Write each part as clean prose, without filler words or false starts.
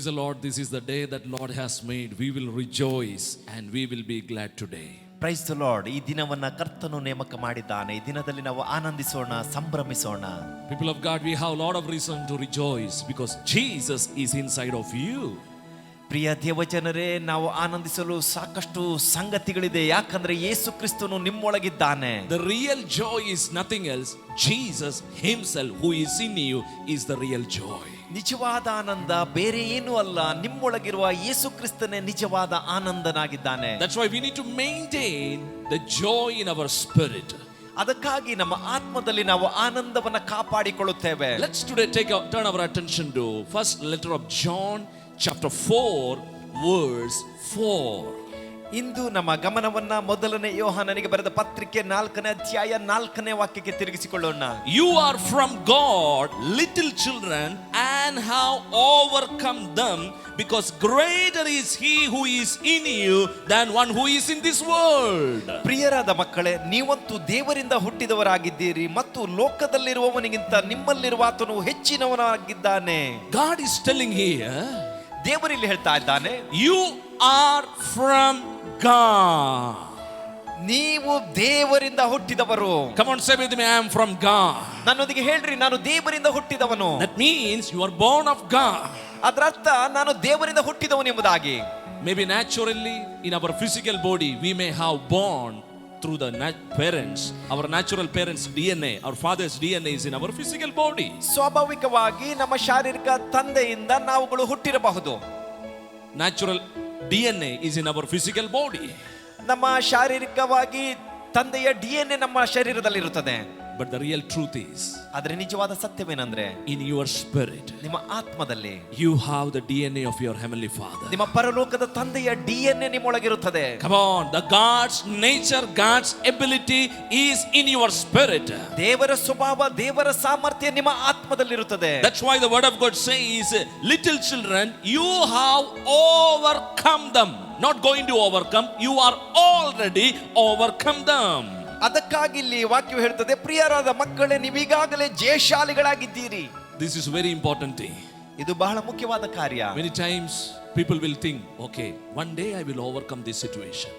Praise the Lord. This is the day that Lord has made. We will rejoice and we will be glad today. Praise the lord. ಈ ದಿನವನ್ನ ಕರ್ತನು ನೇಮಕ ಮಾಡಿದ್ದಾನೆ. ಈ ದಿನದಲ್ಲಿ ನಾವು ಆನಂದಿಸೋಣ, ಸಂಭ್ರಮಿಸೋಣ. People of God, we have a lot of reason to rejoice because Jesus is inside of you. ಪ್ರಿಯ ದೇವಜನರೇ, ನಾವು ಆನಂದಿಸಲು ಸಾಕಷ್ಟು ಸಂಗತಿಗಳಿದೆ. ಯಾಕಂದ್ರೆ ಯೇಸು ಕ್ರಿಸ್ತನು ನಿಮ್ಮೊಳಗಿದ್ದಾನೆ. The real joy is nothing else. Jesus himself who is in you is the real joy. ನಿಜವಾದ ಆನಂದ ಬೇರೆ ಏನೂ ಅಲ್ಲ, ನಿಮ್ಮೊಳಗಿರುವ ಯೇಸು ಕ್ರಿಸ್ತನೇ ನಿಜವಾದ ಆನಂದನಾಗಿದ್ದಾನೆ. That's why we need to maintain the joy in our spirit. ಅದಕ್ಕಾಗಿ ನಮ್ಮ ಆತ್ಮದಲ್ಲಿ ನಾವು ಆನಂದವನ್ನ ಕಾಪಾಡಿಕೊಳ್ಳುತ್ತೇವೆ. Let's today turn our attention to first letter of John chapter 4 verse 4. ಇಂದು ನಮ್ಮ ಗಮನವನ್ನ ಮೊದಲನೇ ಯೋಹಾನನಿಗೆ ಬರೆದ ಪತ್ರಿಕೆ 4ನೇ ಅಧ್ಯಾಯ 4ನೇ ವಾಕ್ಯಕ್ಕೆ ತಿರುಗಿಸಿಕೊಳ್ಳೋಣ. You are from God, little children, and have overcome them, because greater is he who is in you than one who is in this world. ಪ್ರಿಯರಾದ ಮಕ್ಕಳೇ, ನೀವಂತೂ ದೇವರಿಂದ ಹುಟ್ಟಿದವರಾಗಿದ್ದೀರಿ ಮತ್ತು ಲೋಕದಲ್ಲಿರುವವನಿಗಿಂತ ನಿಮ್ಮಲ್ಲಿರುವ ಆತನು ಹೆಚ್ಚಿನವನಾಗಿದ್ದಾನೆ. God is telling here, ದೇವರಲ್ಲಿ ಹೇಳ್ತಾ ಇದ್ದಾನೆ, you are from God. ನೀವು ದೇವರಿಂದ ಹುಟ್ಟಿದವರು. Come on, say with me, I am from God. ನನ್ನೊಂದಿಗೆ ಹೇಳ್ರಿ, ನಾನು ದೇವರಿಂದ ಹುಟ್ಟಿದವನು. That means you are born of God. ಅದರ ಅರ್ಥ ನಾನು ದೇವರಿಂದ ಹುಟ್ಟಿದವನು ಎಂಬುದಾಗಿ. Maybe naturally in our physical body we may have born through the parents, our natural parents' DNA, our father's DNA is in our physical body. ಸ್ವಾಭಾವಿಕವಾಗಿ ನಮ್ಮ ಶಾರೀರಿಕ ತಂದೆಯಿಂದ ನಾವುಗಳು ಹುಟ್ಟಿರಬಹುದು. Natural DNA is in our physical body. ನಮ್ಮ ಶಾರೀರಿಕವಾಗಿ ತಂದೆಯ DNA ನಮ್ಮ ಶರೀರದಲ್ಲಿರುತ್ತದೆ. But the real truth is, ಆದರೆ ನಿಜವಾದ ಸತ್ಯವೇನೆಂದ್ರೆ, in your spirit, ನಿಮ್ಮ ಆತ್ಮದಲ್ಲಿ you have the DNA of your heavenly Father. ನಿಮ್ಮ ಪರಲೋಕದ ತಂದೆಯ DNA ನಿಮ್ಮೊಳಗಿರುತ್ತದೆ. Come on, the God's nature, God's ability is in your spirit. ದೇವರ ಸ್ವಭಾವ, ದೇವರ ಸಾಮರ್ಥ್ಯ ನಿಮ್ಮ ಆತ್ಮದಲ್ಲಿರುತ್ತದೆ. That's why the word of God says, little children, you have overcome them. Not going to overcome, you are already overcome them. ಅದಕ್ಕಾಗಿ ಇಲ್ಲಿ ವಾಕ್ಯವು ಹೇಳ್ತದೆ, ಪ್ರಿಯರಾದ ಮಕ್ಕಳೇ, ನೀವೀಗಾಗಲೇ ಜಯಶಾಲಿಗಳಾಗಿದ್ದೀರಿ. This is very important thing. ಇದು ಬಹಳ ಮುಖ್ಯವಾದ ಕಾರ್ಯ. Many times people will think, okay, one day I will overcome this situation.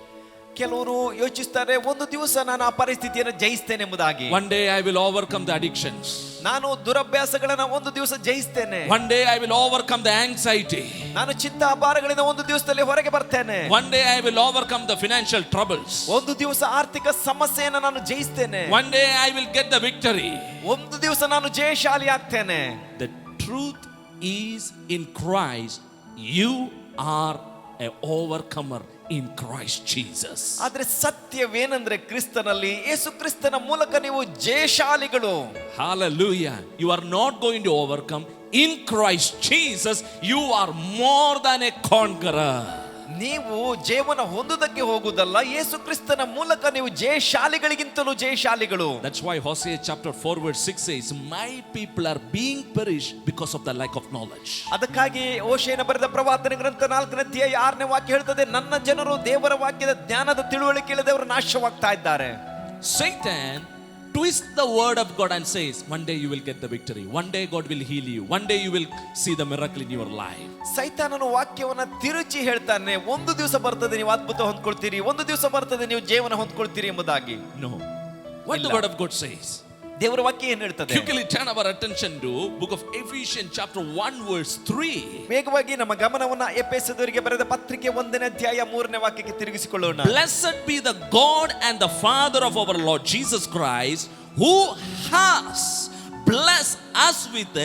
ಕೆಲವರು ಯೋಚಿಸ್ತಾರೆ, ಒಂದು ದಿವಸ ನಾನು ಆ ಪರಿಸ್ಥಿತಿಯನ್ನು ಜಯಿಸ್ತೇನೆ ಎಂಬುದಾಗಿ. One day I will overcome the addictions. ನಾನು ದುರಭ್ಯಾಸಗಳನ್ನ ಒಂದು ದಿವಸ ಜಯಿಸ್ತೇನೆ. One day I will overcome the anxiety. ನಾನು ಚಿಂತಾಭಾರಗಳಿಂದ ಒಂದು ದಿವಸದಲ್ಲಿ ಹೊರಗೆ ಬರ್ತೇನೆ. One day I will overcome the financial troubles. ಒಂದು ದಿವಸ ಆರ್ಥಿಕ ಸಮಸ್ಯೆಯನ್ನು ನಾನು ಜಯಿಸ್ತೇನೆ. One day I will get the victory. ಒಂದು ದಿವಸ ನಾನು ಜಯಶಾಲಿ ಆಗ್ತೇನೆ. The truth is, in Christ you are an overcomer in Christ Jesus. ಆದ್ರೆ ಸತ್ಯವೇನೆಂದ್ರೆ, ಕ್ರಿಸ್ತನಲ್ಲಿ, ಯೇಸು ಕ್ರಿಸ್ತನ ಮೂಲಕ ನೀವು ಜಯಶಾಲಿಗಳು. Hallelujah. You are not going to overcome. In Christ Jesus you are more than a conqueror. ನೀವು ಜೀವನ ಹೊಂದುವುದಕ್ಕೆ ಹೋಗುವುದಲ್ಲ, ಯೇಸು ಕ್ರಿಸ್ತನ ಮೂಲಕ ನೀವು ಜಯಶಾಲಿಗಳಿಗಿಂತಲೂ ಜಯಶಾಲಿಗಳು. That's why Hosea chapter 4 verse 6 says, my people are being perished because of the lack of knowledge. ಅದಕ್ಕಾಗಿ ಹೋಶೇಯನ ಬರೆದ ಪ್ರವಾದನೆ ಗ್ರಂಥ 4ನೇ ಅಧ್ಯಾಯ 6ನೇ ವಾಕ್ಯ ಹೇಳ್ತದೆ, ನನ್ನ ಜನರು ದೇವರ ವಾಕ್ಯದ ಜ್ಞಾನದ ತಿಳುವಳಿಕೆ ಇಲ್ಲದೆ ಅವರು ನಾಶವಾಗ್ತಾ ಇದ್ದಾರೆ. Satan twists the word of God and says, one day you will get the victory. One day God will heal you. One day you will see the miracle in your life. ಸೈತಾನನು ವಾಕ್ಯವನ್ನ ತಿರುಚಿ ಹೇಳ್ತಾನೆ, ಒಂದು ದಿವಸ ಬರ್ತದೆ ನೀವು ಅದ್ಭುತ ಹೊಂದ್ಕೊಳ್ತೀರಿ, ಒಂದು ದಿವಸ ಬರ್ತದೆ ನೀವು ಜೀವನ ಹೊಂದ್ಕೊಳ್ತೀರಿ ಎಂಬುದಾಗಿ. No. What the word of God says? ದೇವರ ವಾಕ್ಯ ಏನು ಹೇಳ್ತದೆ? Quickly turn our attention to book of Ephesians chapter 1 verse 3. ವೇಗವಾಗಿ ನಮ್ಮ ಗಮನವನ್ನ ಎಫೆಸದವರಿಗೆ ಬರೆದ ಪತ್ರಿಕೆ 1ನೇ ಅಧ್ಯಾಯ 3ನೇ ವಾಕ್ಯಕ್ಕೆ ತಿರುಗಿಸಿಕೊಳ್ಳೋಣ. Blessed be the God and the Father of our Lord Jesus Christ, who has blessed us with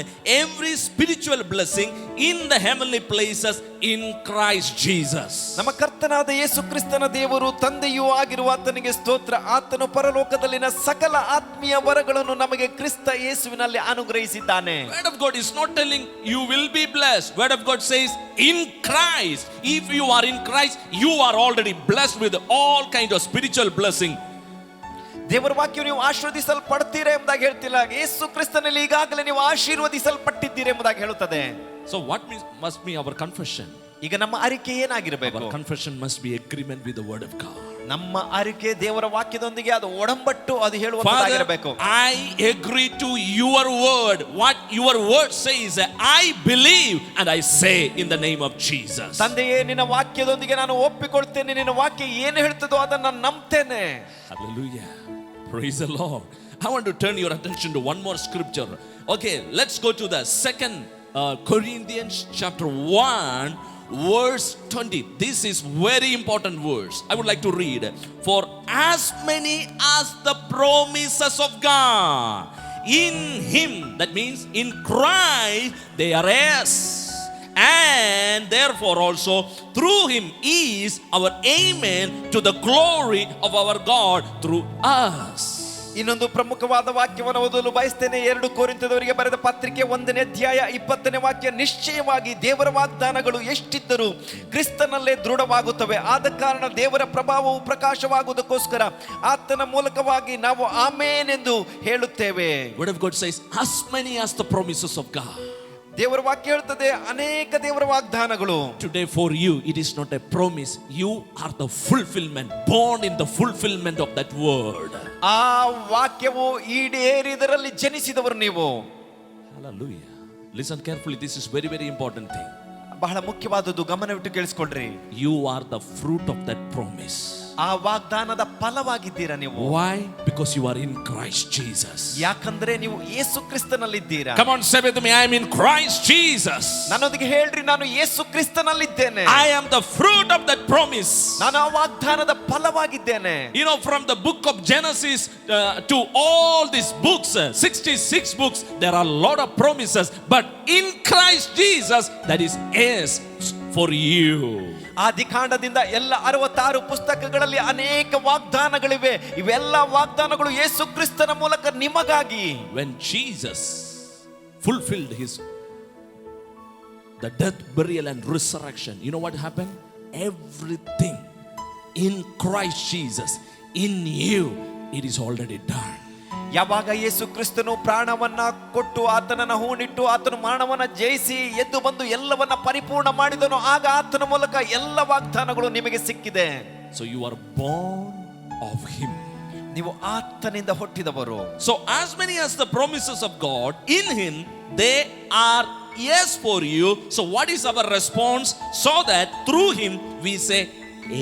every spiritual blessing in the heavenly places in Christ Jesus. ನಮ್ಮ ಕರ್ತನಾದ ಯೇಸು ಕ್ರಿಸ್ತನ ದೇವರು ತಂದೆಯೂ ಆಗಿರುವ ಆತನಿಗೆ ಸ್ತೋತ್ರ. ಆತನು ಪರಲೋಕದಲ್ಲಿನ ಸಕಲ ಆತ್ಮೀಯ ವರಗಳನ್ನು ನಮಗೆ ಕ್ರಿಸ್ತ ಯೇಸುವಿನಲ್ಲಿ ಅನುಗ್ರಹಿಸಿದ್ದಾನೆ. Word of God is not telling you will be blessed. Word of God says in Christ. If you are in Christ, you are already blessed with all kind of spiritual blessing. ದೇವರ ವಾಕ್ಯವು ನೀವು ಆಶೀರ್ವದಿಸಲ್ಪಡ್ತೀರಾ ಎಂಬುದಾಗಿ ಹೇಳ್ತಿಲ್ಲ, ಯೇಸು ಕ್ರಿಸ್ತನಲ್ಲಿ ಈಗಾಗಲೇ ನೀವು ಆಶೀರ್ವದಿಸಲ್ಪಟ್ಟಿದ್ದೀರಾ ಎಂಬುದಾಗಿ ಹೇಳುತ್ತದೆ. So what must be our confession? ಈಗ ನಮ್ಮ ಅರಿಕೆ ಏನಾಗಿರಬೇಕು? Our confession must be agreement with the word of God. ನಮ್ಮ ಅರಿಕೆ ದೇವರ ವಾಕ್ಯದೊಂದಿಗೆ ಅದು ಒಡಂಬಟ್ಟು ಅದು Father, ಹೇಳುವಂತಾಗಿರಬೇಕು. I agree to your word. What your word says, I believe and I say in the name of Jesus. ತಂದೆಯೇ, ನಿನ್ನ ವಾಕ್ಯದೊಂದಿಗೆ ನಾನು ಒಪ್ಪಿಕೊಳ್ತೇನೆ, ನಿನ್ನ ವಾಕ್ಯ ಏನು ಹೇಳ್ತದೋ ಅದನ್ನು ನಾನು ನಂಬ್ತೇನೆ. Hallelujah. Praise the Lord. I want to turn your attention to one more scripture. Okay, let's go to the second Corinthians chapter 1 verse 20. This is very important verse. I would like to read. For as many as the promises of God in him, that means in Christ, they are yes. And therefore also through him is our amen to the glory of our God through us. ಇನ್ನೊಂದು ಪ್ರಮುಖವಾದ ವಾಕ್ಯವನ್ನು ಓದಲು ಬಯಸ್ತೇನೆ. 2 ಕೊರಿಂಥದವರಿಗೆ ಬರೆದ ಪತ್ರಿಕೆ 1ನೇ ಅಧ್ಯಾಯ 20ನೇ ವಾಕ್ಯ. ನಿಶ್ಚಯವಾಗಿ ದೇವರ ವಾಗ್ದಾನಗಳು ಎಷ್ಟಿದ್ದರೂ ಕ್ರಿಸ್ತನಲ್ಲೇ ದೃಢವಾಗುತ್ತವೆ. ಆದ ಕಾರಣ ದೇವರ ಪ್ರಭಾವವು ಪ್ರಕಾಶವಾಗುವುದಕ್ಕೋಸ್ಕರ ಆತನ ಮೂಲಕವಾಗಿ ನಾವು ಆಮೇನ್ ಎಂದು ಹೇಳುತ್ತೇವೆ. Word of God says, as many as the promises of God. ದೇವರ ವಾಕ್ಯ ಹೇಳ್ತದೆ ಅನೇಕ ದೇವರ ವಾಗ್ದಾನಗಳು. Today for you it is not a promise, you are the fulfillment, born in the fulfillment of that word. ಆ ವಾಕ್ಯವು ಈಡೇರಿದರಲ್ಲಿ ಜನಿಸಿದವರು ನೀವು. Hallelujah. Listen carefully, this is very very important thing. ಬಹಳ ಮುಖ್ಯವಾದದ್ದು, ಗಮನವಿಟ್ಟು ಕೇಳಿಸಿಕೊಳ್ಳ್ರಿ. You are the fruit of that promise. ಆ ವಾಗ್ದಾನದ ಫಲವಾಗಿದ್ದೀರಾ ನೀವು. Why? Because you are in Christ Jesus. ಯಾಕಂದ್ರೆ ನೀವು ಯೇಸು ಕ್ರಿಸ್ತನಲ್ಲಿದ್ದೀರಾ. Come on, say with me, I am in Christ Jesus. ನನ್ನೊಂದಿಗೆ ಹೇಳ್ರಿ, ನಾನು ಯೇಸು ಕ್ರಿಸ್ತನಲ್ಲಿದ್ದೇನೆ. I am the fruit of that promise. ನಾನು ಆ ವಾಗ್ದಾನದ ಫಲವಾಗಿದ್ದೇನೆ. You know, from the book of Genesis to all these books, 66 books, there are a lot of promises, but in Christ Jesus, that is yes for you. ಆದಿಕಾಂಡದಿಂದ ಎಲ್ಲ 66 ಪುಸ್ತಕಗಳಲ್ಲಿ ಅನೇಕ ವಾಗ್ದಾನಗಳಿವೆ. ಇವೆಲ್ಲ ವಾಗ್ದಾನಗಳು ಯೇಸು ಕ್ರಿಸ್ತನ ಮೂಲಕ ನಿಮಗಾಗಿ. When Jesus fulfilled the death, burial and resurrection, you know what happened? Everything in Christ Jesus, in you, it is already done. ಯಾವಾಗ ಯೇಸು ಕ್ರಿಸ್ತನು ಪ್ರಾಣವನ್ನ ಕೊಟ್ಟು ಆತನನ್ನ ಹೂಣಿಟ್ಟು ಆತನು ಮರಣವನ್ನ ಜಯಿಸಿ ಎದ್ದು ಬಂದು ಎಲ್ಲವನ್ನ ಪರಿಪೂರ್ಣ ಮಾಡಿದನು, ಆಗ ಆತನ ಮೂಲಕ ಎಲ್ಲ ವಾಗ್ದಾನಗಳು ನಿಮಗೆ ಸಿಕ್ಕಿದೆ. So you are born of him. ನೀವು ಆತನಿಂದ ಹುಟ್ಟಿದವರು. So as many as the promises of God in him, they are yes for you. So what is our response? So that through him we say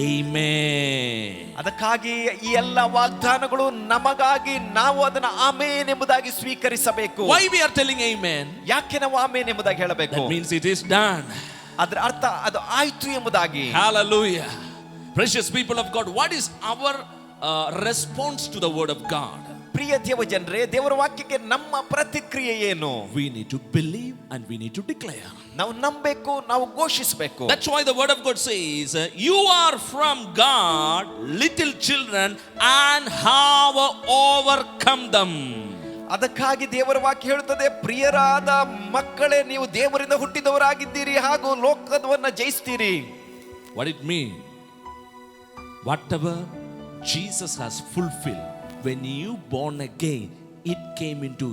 Amen. ಅದಕ್ಕಾಗಿ ಈ ಎಲ್ಲ ವಾಗ್ದಾನಗಳು ನಮಗಾಗಿ ನಾವು ಅದನ್ನ ಆಮೇನ್ ಎಂಬುದಾಗಿ ಸ್ವೀಕರಿಸಬೇಕು. Why we are telling amen? ಯಾಕೆ ನಾವು ಆಮೇನ್ ಎಂಬುದಾಗಿ ಹೇಳಬೇಕು? That means it is done. ಅದರ ಅರ್ಥ ಅದು ಆಯ್ತು ಎಂಬುದಾಗಿ. Hallelujah. Precious people of God, what is our response to the word of God? ಪ್ರಿಯ ದೇವ ಜನರೇ, ದೇವರ ವಾಕ್ಯಕ್ಕೆ ನಮ್ಮ ಪ್ರತಿಕ್ರಿಯೆ ಏನು? We need to believe and we need to declare. ನಾವು ನಂಬಬೇಕು, ನಾವು ಘೋಷಿಸಬೇಕು. That's why the word of God says, you are from God, little children, and have overcome them. ಅದಕ್ಕಾಗಿ ದೇವರ ವಾಕ್ಯ ಹೇಳುತ್ತದೆ, ಪ್ರಿಯರಾದ ಮಕ್ಕಳೇ, ನೀವು ದೇವರಿಂದ ಹುಟ್ಟಿದವರಾಗಿದ್ದೀರಿ ಹಾಗೂ ಲೋಕವನ್ನ ಜಯಿಸ್ತೀರಿ. What it mean? Whatever Jesus has fulfilled, when you born again, it came into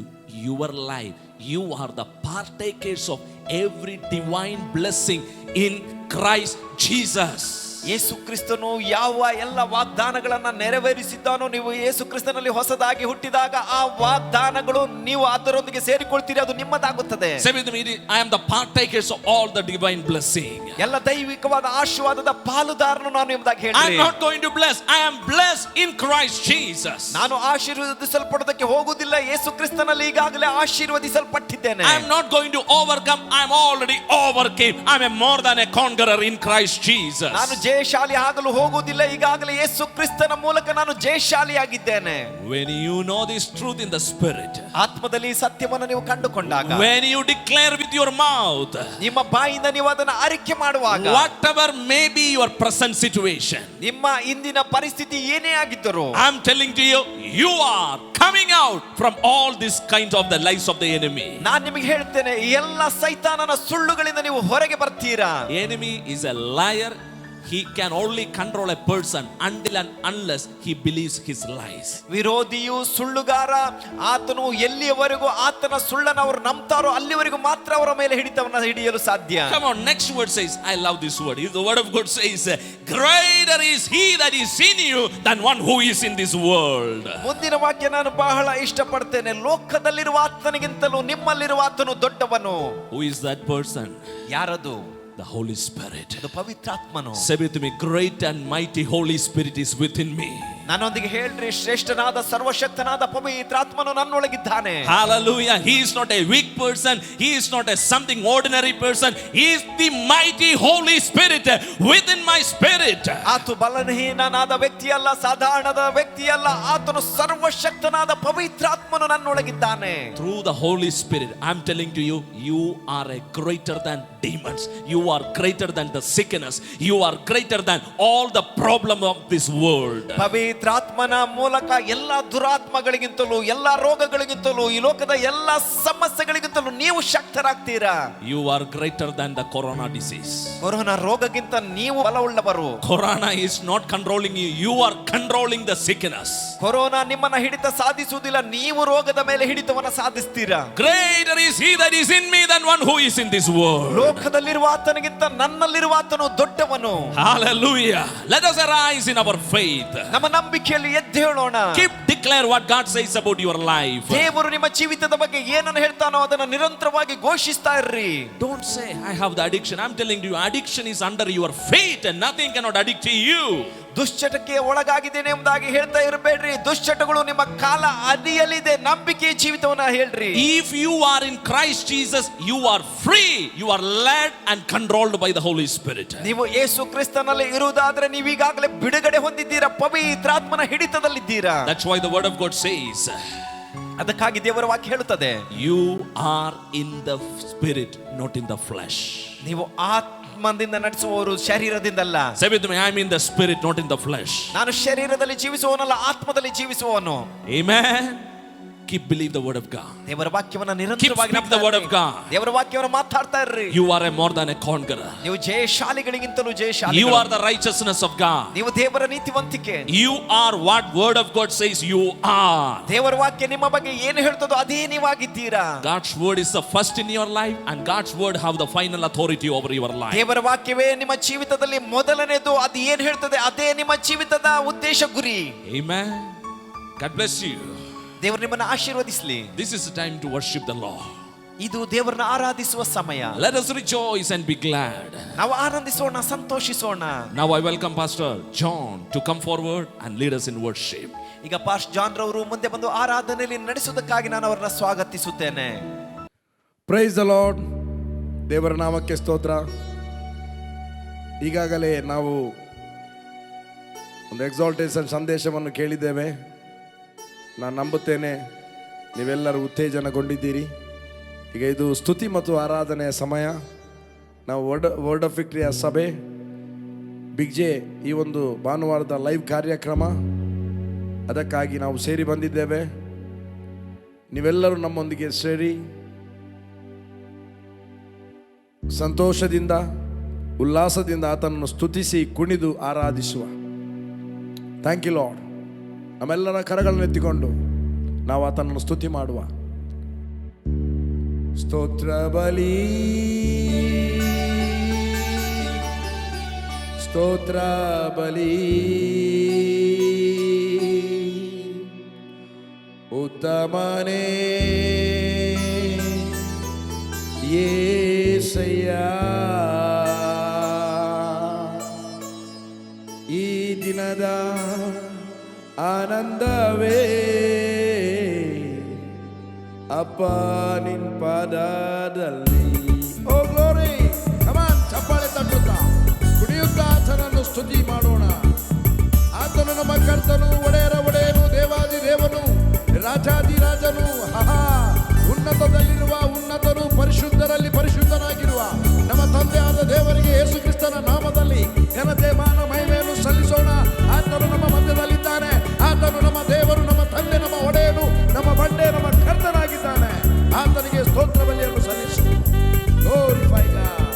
your life. You are the partakers of every divine blessing in Christ Jesus. ಯೇಸು ಕ್ರಿಸ್ತನು ಯಾವ ಎಲ್ಲ ವಾಗ್ದಾನಗಳನ್ನ ನೆರವೇರಿಸಿದ್ದಾನೋ, ನೀವು ಯೇಸು ಕ್ರಿಸ್ತನಲ್ಲಿ ಹೊಸದಾಗಿ ಹುಟ್ಟಿದಾಗ ಆ ವಾಗ್ದಾನಗಳು ನೀವು ಅದರೊಂದಿಗೆ ಸೇರಿಕೊಳ್ತೀರಿ, ಅದು ನಿಮ್ಮದಾಗುತ್ತದೆ. Say with me, I am the partakers of all the divine blessing. ಎಲ್ಲ ದೈವಿಕವಾದ ಆಶೀರ್ವಾದದ ಪಾಲುದಾರನು ನಾನು ಎಂಬುದಾಗಿ I am ಹೇಳ್ತೀನಿ. not going to bless, I am blessed in Christ Jesus. ನಾನು ಆಶೀರ್ವದಿಸಲ್ಪಡೋದಕ್ಕೆ ಹೋಗುವುದಿಲ್ಲ, ಯೇಸು ಕ್ರಿಸ್ತನಲ್ಲಿ ಈಗಾಗಲೇ ಆಶೀರ್ವದಿಸಲ್ಪಟ್ಟಿದ್ದೇನೆ. I am not going to overcome, I am already overcame. I am more than a conqueror in Christ Jesus. ನಾನು ಜಯಶಾಲಿ ಆಗಲು ಹೋಗುವುದಿಲ್ಲ, ಈಗಾಗಲೇ ಯೇಸು ಕ್ರಿಸ್ತನ ಮೂಲಕ ನಾನು ಜಯಶಾಲಿಯಾಗಿದ್ದೇನೆ. When you know this truth in the spirit, ಆತ್ಮದಲ್ಲಿ ಈ ಸತ್ಯವನ್ನು ನೀವು ಕಂಡುಕೊಂಡಾಗ, when you declare with your mouth, ನಿಮ್ಮ ಬಾಯಿಂದ ನೀವು ಅದನ್ನು ಅರಿಕೆ ಮಾಡುವಾಗ, whatever may be your present situation, ನಿಮ್ಮ ಇಂದಿನ ಪರಿಸ್ಥಿತಿ ಏನೇ ಆಗಿದ್ದರೂ, I am telling to you, you are coming out from all these kinds of the lies of the enemy. ನಾನು ನಿಮಗೆ ಹೇಳ್ತೇನೆ, ಎಲ್ಲ ಸೈತಾನನ ಸುಳ್ಳುಗಳಿಂದ ನೀವು ಹೊರಗೆ ಬರ್ತೀರಾ. Enemy is a liar, he can only control a person until and unless he believes his lies. ವಿರೋಧಿಯು ಸುಳ್ಳುಗಾರ, ಆತನು ಎಲ್ಲಿಯವರೆಗೂ ಆತನ ಸುಳ್ಳನ್ನು ಅವರು ನಂಬ್ತಾರೋ ಅಲ್ಲಿವರೆಗೂ ಮಾತ್ರ ಅವರ ಮೇಲೆ ಹಿಡಿತವನ್ನ ಹಿಡಿಯಲು ಸಾಧ್ಯ. Come on, next word says, I love this word. The word of God says, greater is he that is in you than one who is in this world. ಮುಂದಿನ ವಾಕ್ಯ ನಾನು ಬಹಳ ಇಷ್ಟಪಡ್ತೇನೆ. ಲೋಕದಲ್ಲಿರುವ ಆತನಿಗಿಂತಲೂ ನಿಮ್ಮಲ್ಲಿರುವ ಆತನು ದೊಡ್ಡವನು. Who is that person? ಯಾರದು? The Holy Spirit. ಅದು ಪವಿತ್ರಾತ್ಮನು. Say with me, great and mighty Holy Spirit is within me. ನನ್ನೊಂದಿಗೆ ಹೇಳ್ರಿ, ಶ್ರೇಷ್ಠನಾದ ಸರ್ವಶಕ್ತನಾದ ಪವಿತ್ರಾತ್ಮನು ನನ್ನೊಳಗಿದ್ದಾನೆ. Hallelujah. He is not a weak person. He is not a something ordinary person. He is the mighty Holy Spirit within my spirit. ಆತ ಬಲಹೀನನಾದ ವ್ಯಕ್ತಿ ಅಲ್ಲ, ಸಾಧಾರಣದ ವ್ಯಕ್ತಿ ಅಲ್ಲ. ಆತನು ಸರ್ವಶಕ್ತನಾದ ಪವಿತ್ರಾತ್ಮನು ನನ್ನೊಳಗಿದ್ದಾನೆ. Through the Holy Spirit, I'm telling to you, you are a greater than demons. You are greater than the sickness. You are greater than all the problem of this world. ಪವಿತ್ರಾತ್ಮನ ಮೂಲಕ ಎಲ್ಲಾ ದುರಾತ್ಮಗಳಿಗಿಂತಲೂ, ಎಲ್ಲಾ ರೋಗಗಳಿಗಿಂತಲೂ, ಈ ಲೋಕದ ಎಲ್ಲಾ ಸಮಸ್ಯೆಗಳಿಗಿಂತಲೂ ನೀವು ಶಕ್ತರಾಗ್ತೀರಾ. You are greater than the corona disease. Corona ರೋಗಕ್ಕಿಂತ ನೀವು ಬಲವುಳ್ಳವರು. Corona is not controlling you. You are controlling the sickness. Corona ನಿಮ್ಮನ್ನ ಹಿಡಿತ ಸಾಧಿಸುವುದಿಲ್ಲ, ನೀವು ರೋಗದ ಮೇಲೆ ಹಿಡಿತವನ್ನ ಸಾಧಿಸ್ತೀರಾ. Greater is he that is in me than one who is in this world. ಲೋಕದಲ್ಲಿರುವ ಆತನಿಗಿಂತ ನನ್ನಲ್ಲಿರುವ ಆತನು ದೊಡ್ಡವನು. Hallelujah. Let us arise in our faith. ನಮ್ಮ ನಂಬಿಕೆಯಲ್ಲಿ ಎದ್ದೇಳೋಣ. Keep declare what God says about your life. ದೇವರು ನಿಮ್ಮ ಜೀವಿತದ ಬಗ್ಗೆ ಏನನ್ನು ಹೇಳ್ತಾನೋ ಅದನ್ನು ನಿರಂತರವಾಗಿ ಘೋಷಿಸ್ತಾ ಇರ್ರಿ. Don't say I have the addiction. I'm telling you, addiction is under your feet and nothing cannot addict you. ದುಶ್ಚಟಕ್ಕೆ ಒಳಗಾಗಿದ್ದೇನೆ ಎಂಬುದಾಗಿ ಹೇಳ್ತಾ ಇರಬೇಡ್ರಿ. ದುಶ್ಚಟಗಳು ನಿಮ್ಮ ಕಾಲ ಅಡಿಯಲ್ಲಿದೆ. ನಂಬಿಕೆ ಜೀವಿತವನ್ನ ಹೇಳ್ರಿ. If you are in Christ Jesus, you are free. You are led and controlled by the Holy Spirit. ನೀವು ಯೇಸು ಕ್ರಿಸ್ತನಲ್ಲಿ ಇರುವುದಾದ್ರೆ ನೀವು ಈಗಾಗಲೇ ಬಿಡುಗಡೆ ಹೊಂದಿದ್ದೀರಾ, ಪವಿತ್ರಾತ್ಮನ ಹಿಡಿತದಲ್ಲಿದ್ದೀರಾ. That's why the word of God says, ಅದಕ್ಕಾಗಿ ದೇವರ ವಾಕ್ಯ ಹೇಳುತ್ತದೆ, you are in the spirit, not in the flesh. ನೀವು ಆತ್ಮದಿಂದ ನಡೆಸುವವರು, ಶರೀರದಿಂದಲ್ಲ. Say with me, I'm in the spirit, not in the flesh. ನಾನು ಶರೀರದಲ್ಲಿ ಜೀವಿಸುವವನಲ್ಲ, ಆತ್ಮದಲ್ಲಿ ಜೀವಿಸುವವನು. Amen. Keep believe the word of God. ದೇವರ ವಾಕ್ಯವನ್ನು Keep ನಿರಂತರವಾಗಿ speak the word of God. ದೇವರ ವಾಕ್ಯವನ್ನು ಮಾತಾಡ್ತಾ ಇರ್ರಿ. You are a more than a conqueror. ನೀವು ಜಯಶಾಲಿಗಳಿಗಿಂತಲೂ ಜಯಶಾಲಿ. You are the righteousness of God. ನೀವು ದೇವರ ನೀತಿವಂತಿಕೆ. You are what word of God says you are. ದೇವರ ವಾಕ್ಯ ನಿಮ್ಮ ಬಗ್ಗೆ ಏನು ಹೇಳ್ತದೋ ಅದೇ ನೀವಾಗಿದ್ದೀರಾ. God's word is the first in your life and God's word have the final authority over your life. ದೇವರ ವಾಕ್ಯವೇ ನಿಮ್ಮ ಜೀವಿತದಲ್ಲಿ ಮೊದಲನೇದು. ಅದು ಏನು ಹೇಳ್ತದೆ ಅದೇ ನಿಮ್ಮ ಜೀವಿತದ ಉದ್ದೇಶ, ಗುರಿ. Amen. God bless you. ದೇವರು ನಿಮ್ಮನ್ನು ಆಶೀರ್ವದಿಸಲಿ. This is the time to worship the Lord. ಇದು ದೇವರನ್ನ ಆರಾಧಿಸುವ ಸಮಯ. Let us rejoice and be glad. ನಾವು ಆನಂದಿಸೋಣ, ಸಂತೋಷಿಸೋಣ. Now I welcome Pastor John to come forward and lead us in worship. ಈಗ pastor John ರವರು ಮುಂದೆ ಬಂದು ಆರಾಧನೆಯಲ್ಲಿ ನಡೆಸುವುದಕ್ಕಾಗಿ ನಾನು ಅವರನ್ನ ಸ್ವಾಗತಿಸುತ್ತೇನೆ. Praise the lord. ದೇವರ ನಾಮಕ್ಕೆ ಸ್ತೋತ್ರ. ಈಗಾಗಲೇ ನಾವು ಒಂದು ಎಕ್ಸಾಲ್ಟೇಷನ್ ಸಂದೇಶವನ್ನು ಕೇಳಿದ್ದೇವೆ. ನಾನು ನಂಬುತ್ತೇನೆ ನೀವೆಲ್ಲರೂ ಉತ್ತೇಜನಗೊಂಡಿದ್ದೀರಿ. ಈಗ ಇದು ಸ್ತುತಿ ಮತ್ತು ಆರಾಧನೆಯ ಸಮಯ. ನಾವು ವರ್ಡ್ ಆಫ್ ವಿಕ್ಟರಿಯ ಸಭೆ ಬಿಗ್ ಜೆ ಈ ಒಂದು ಭಾನುವಾರದ ಲೈವ್ ಕಾರ್ಯಕ್ರಮ, ಅದಕ್ಕಾಗಿ ನಾವು ಸೇರಿ ಬಂದಿದ್ದೇವೆ. ನೀವೆಲ್ಲರೂ ನಮ್ಮೊಂದಿಗೆ ಸೇರಿ ಸಂತೋಷದಿಂದ ಉಲ್ಲಾಸದಿಂದ ಆತನನ್ನು ಸ್ತುತಿಸಿ ಕುಣಿದು ಆರಾಧಿಸುವ. Thank you lord. ನಮ್ಮೆಲ್ಲರ ಕರಗಳನ್ನು ಎತ್ತಿಕೊಂಡು ನಾವು ಆತನನ್ನು ಸ್ತುತಿ ಮಾಡುವ. ಸ್ತೋತ್ರ ಬಲಿ, ಸ್ತೋತ್ರ ಬಲಿ, ಉತ್ತಮನೇ ಯೇಸಯ್ಯ. ಈ ದಿನದ ಆನಂದವೇ ಅಪ್ಪ ನಿನ್ ಪಾದದಲ್ಲಿ. ಓ ಗ್ಲೋರಿ. ಕಮಾನ್, ಚಪ್ಪಾಳೆ ತಟ್ಟುತ್ತಾ ಕುಣಿಯುತ್ತಾ ಆತನನ್ನು ಸ್ತುತಿ ಮಾಡೋಣ. ಆತನು ನಮ್ಮ ಕರ್ತನು, ಒಡೆಯರ ಒಡೆಯನು, ದೇವಾದಿ ದೇವನು, ರಾಜಾದಿ ರಾಜನು, ಉನ್ನತದಲ್ಲಿರುವ ಉನ್ನತನು, ಪರಿಶುದ್ಧರಲ್ಲಿ ಪರಿಶುದ್ಧನಾಗಿರುವ ನಮ್ಮ ತಂದೆಯಾದ ದೇವರಿಗೆ ಯೇಸು ಕ್ರಿಸ್ತನ ನಾಮದಲ್ಲಿ ಘನತೆ ಮಾನ ಮಹಿಮೆಯನ್ನು ಸಲ್ಲಿಸೋಣ. ಆತನು ನಮ್ಮ ಮಧ್ಯದಲ್ಲಿದ್ದಾನೆ. ಆತನು ನಮ್ಮ ದೇವರು, ನಮ್ಮ ತಂದೆ, ನಮ್ಮ ಒಡೆಯನು, ನಮ್ಮ ಬಂಡೆ, ನಮ್ಮ ಕರ್ತನಾಗಿದ್ದಾನೆ. ಆತನಿಗೆ ಸ್ತೋತ್ರ ಬಲಿಯನ್ನು ಸಲ್ಲಿಸು. Glorify God.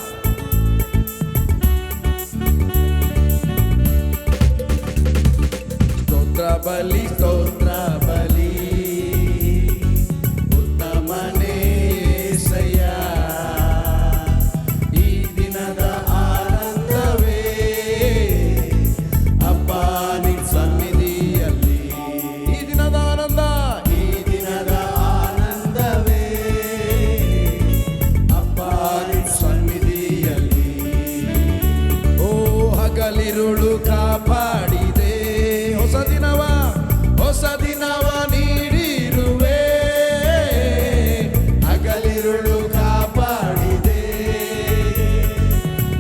ಬಲಿ ಸ್ತೋತ್ರ ಬಲಿ ಉತ್ತಮನೇ యేసయ్య. ಈ ದಿನದ ಆನಂದವೇ ಅಪ್ಪ ನಿನ್ನ ಸನ್ನಿಧಿಯಲ್ಲಿ. ಈ ದಿನದ ಆನಂದ, ಈ ದಿನದ ಆನಂದವೇ ಅಪ್ಪ ನಿನ್ನ ಸನ್ನಿಧಿಯಲ್ಲಿ. ಓ ಹಗಲಿರುಳು ಕಾಪಾಡಿದೆ, ಹೊಸ ದಿನವ ನೀಡಿರುವೆ. ಹಗಲಿರುಳು ಕಾಪಾಡಿದೆ,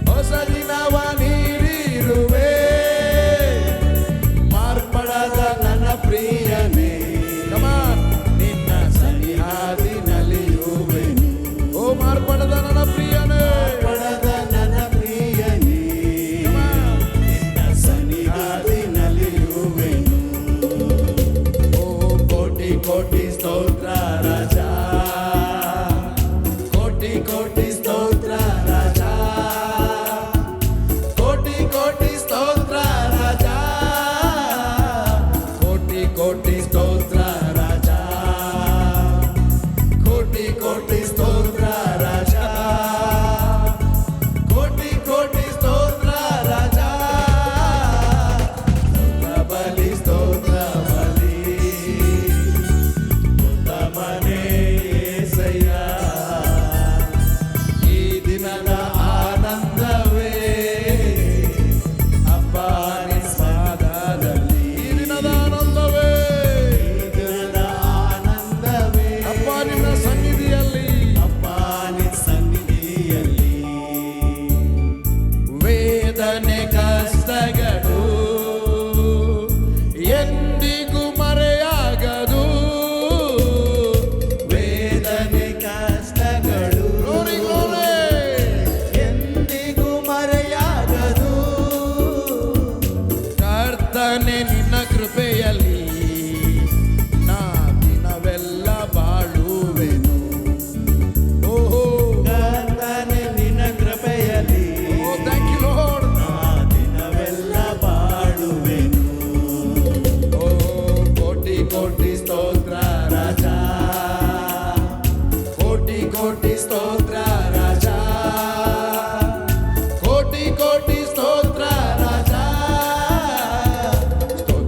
ಹೊಸ ದಿನವ ನೀಡಿರುವೆ. ಮಾರ್ಪಡದ ನನ್ನ ಪ್ರಿಯನೇ, ನಿನ್ನ ಸನ್ನಿಧಾನದಲ್ಲಿರುವೆನು. ಓ ಮಾರ್ಪಡದ ನನ್ನ ಪ್ರಿಯನೇ, ಪಡದ ನನ್ನ ಪ್ರಿಯನೇ, ನಿನ್ನ ಸನ್ನಿಧಾನದಲ್ಲಿರುವೆನು. ಓ ಕೋಟಿ ಕೋಟಿ ಸ್ತೋತ್ರ ರಾಜ, ಕೋಟಿ ಕೋಟಿ ಸ್ತೋತ್ರ ರಾಜ, ಕೋಟಿ ಕೋಟಿ ಸ್ತೋತ್ರ ರಾಜ, ಕೋಟಿ ಕೋಟಿ ಸ್ತೋತ್ರ ರಾಜ, ಕೋಟಿ ಕೋಟಿ ಸ್ತೋತ್ರ ರಾಜ, ಕೋಟಿ ಕೋಟಿ ಸ್ತೋತ್ರ ರಾಜ. ಸ್ತೋತ್ರ ಬಲಿ ಸ್ತೋತ್ರ ಬಲಿ ಉತ್ತಮನೇ యేసయ్య. ಈ ದಿನದ ಆನಂದವೇ ಅಪ್ಪ ನಿನ್ನ ಪಾದದಲ್ಲಿ. ಈ ದಿನದ ಆನಂದವೇ, ಈ ದಿನದ ಆನಂದವೇ ಅಪ್ಪ ನಿನ್ನ ಸನ್ನಿಧಿಯಲ್ಲಿ, ಅಪ್ಪ ನಿನ್ನ ಸನ್ನಿಧಿಯಲ್ಲಿ. ವೇದನೆ ಕಷ್ಟಗಳು ಎಂದಿಗೂ ಮರೆಯಾಗದು. ವೇದನೆ ಕಷ್ಟಗಳು ಎಂದಿಗೂ ಮರೆಯಾಗದು. ಕರ್ತನೆ ನಿನ್ನ ಕೃಪೆಯಲ್ಲಿ ನಾ ದಿನವೆಲ್ಲ ಬಾಳುವೆನು. ಓಹೋ ಕರ್ತನೆ ನಿನ್ನ ಕೃಪೆಯಲ್ಲಿ, ಓ ಥ್ಯಾಂಕ್ ಯು ಲಾರ್ಡ್, ನಾ ದಿನವೆಲ್ಲ ಬಾಳುವೆನು. ಓ ಕೋಟಿ ಕೋಟಿ ಸ್ತೋತ್ರ ರಾಜ, ಕೋಟಿ ಕೋಟಿ ಸ್ತೋತ್ರ ರಾಜ, ಕೋಟಿ ಕೋಟಿ ಸ್ತೋತ್ರ ರಾಜ. ಸ್ತೋತ್ರ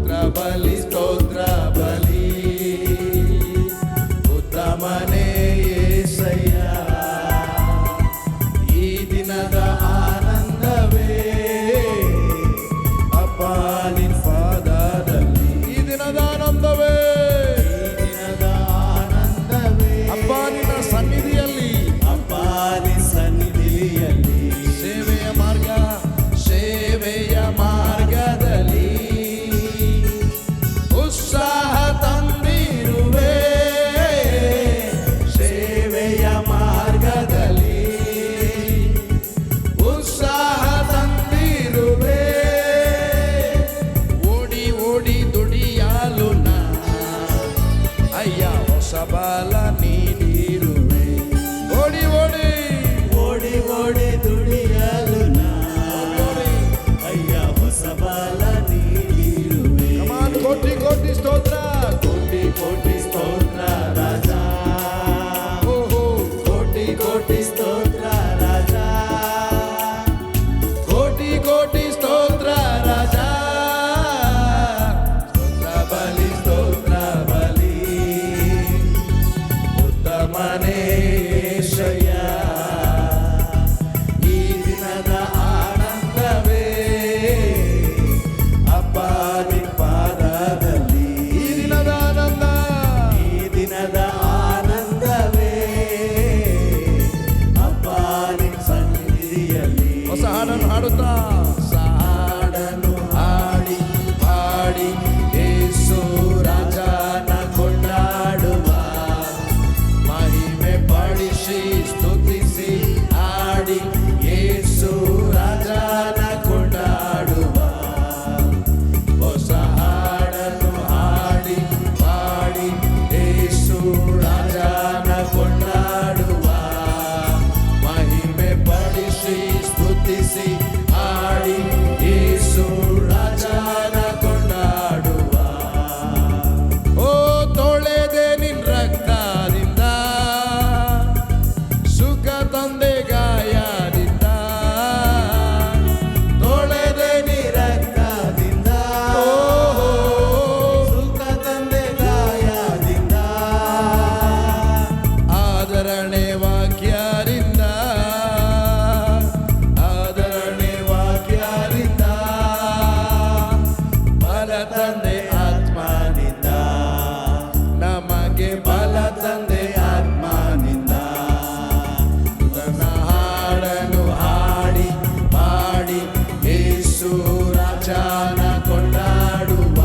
ರಾಜನ ಕೊಂಡಾಡುವ,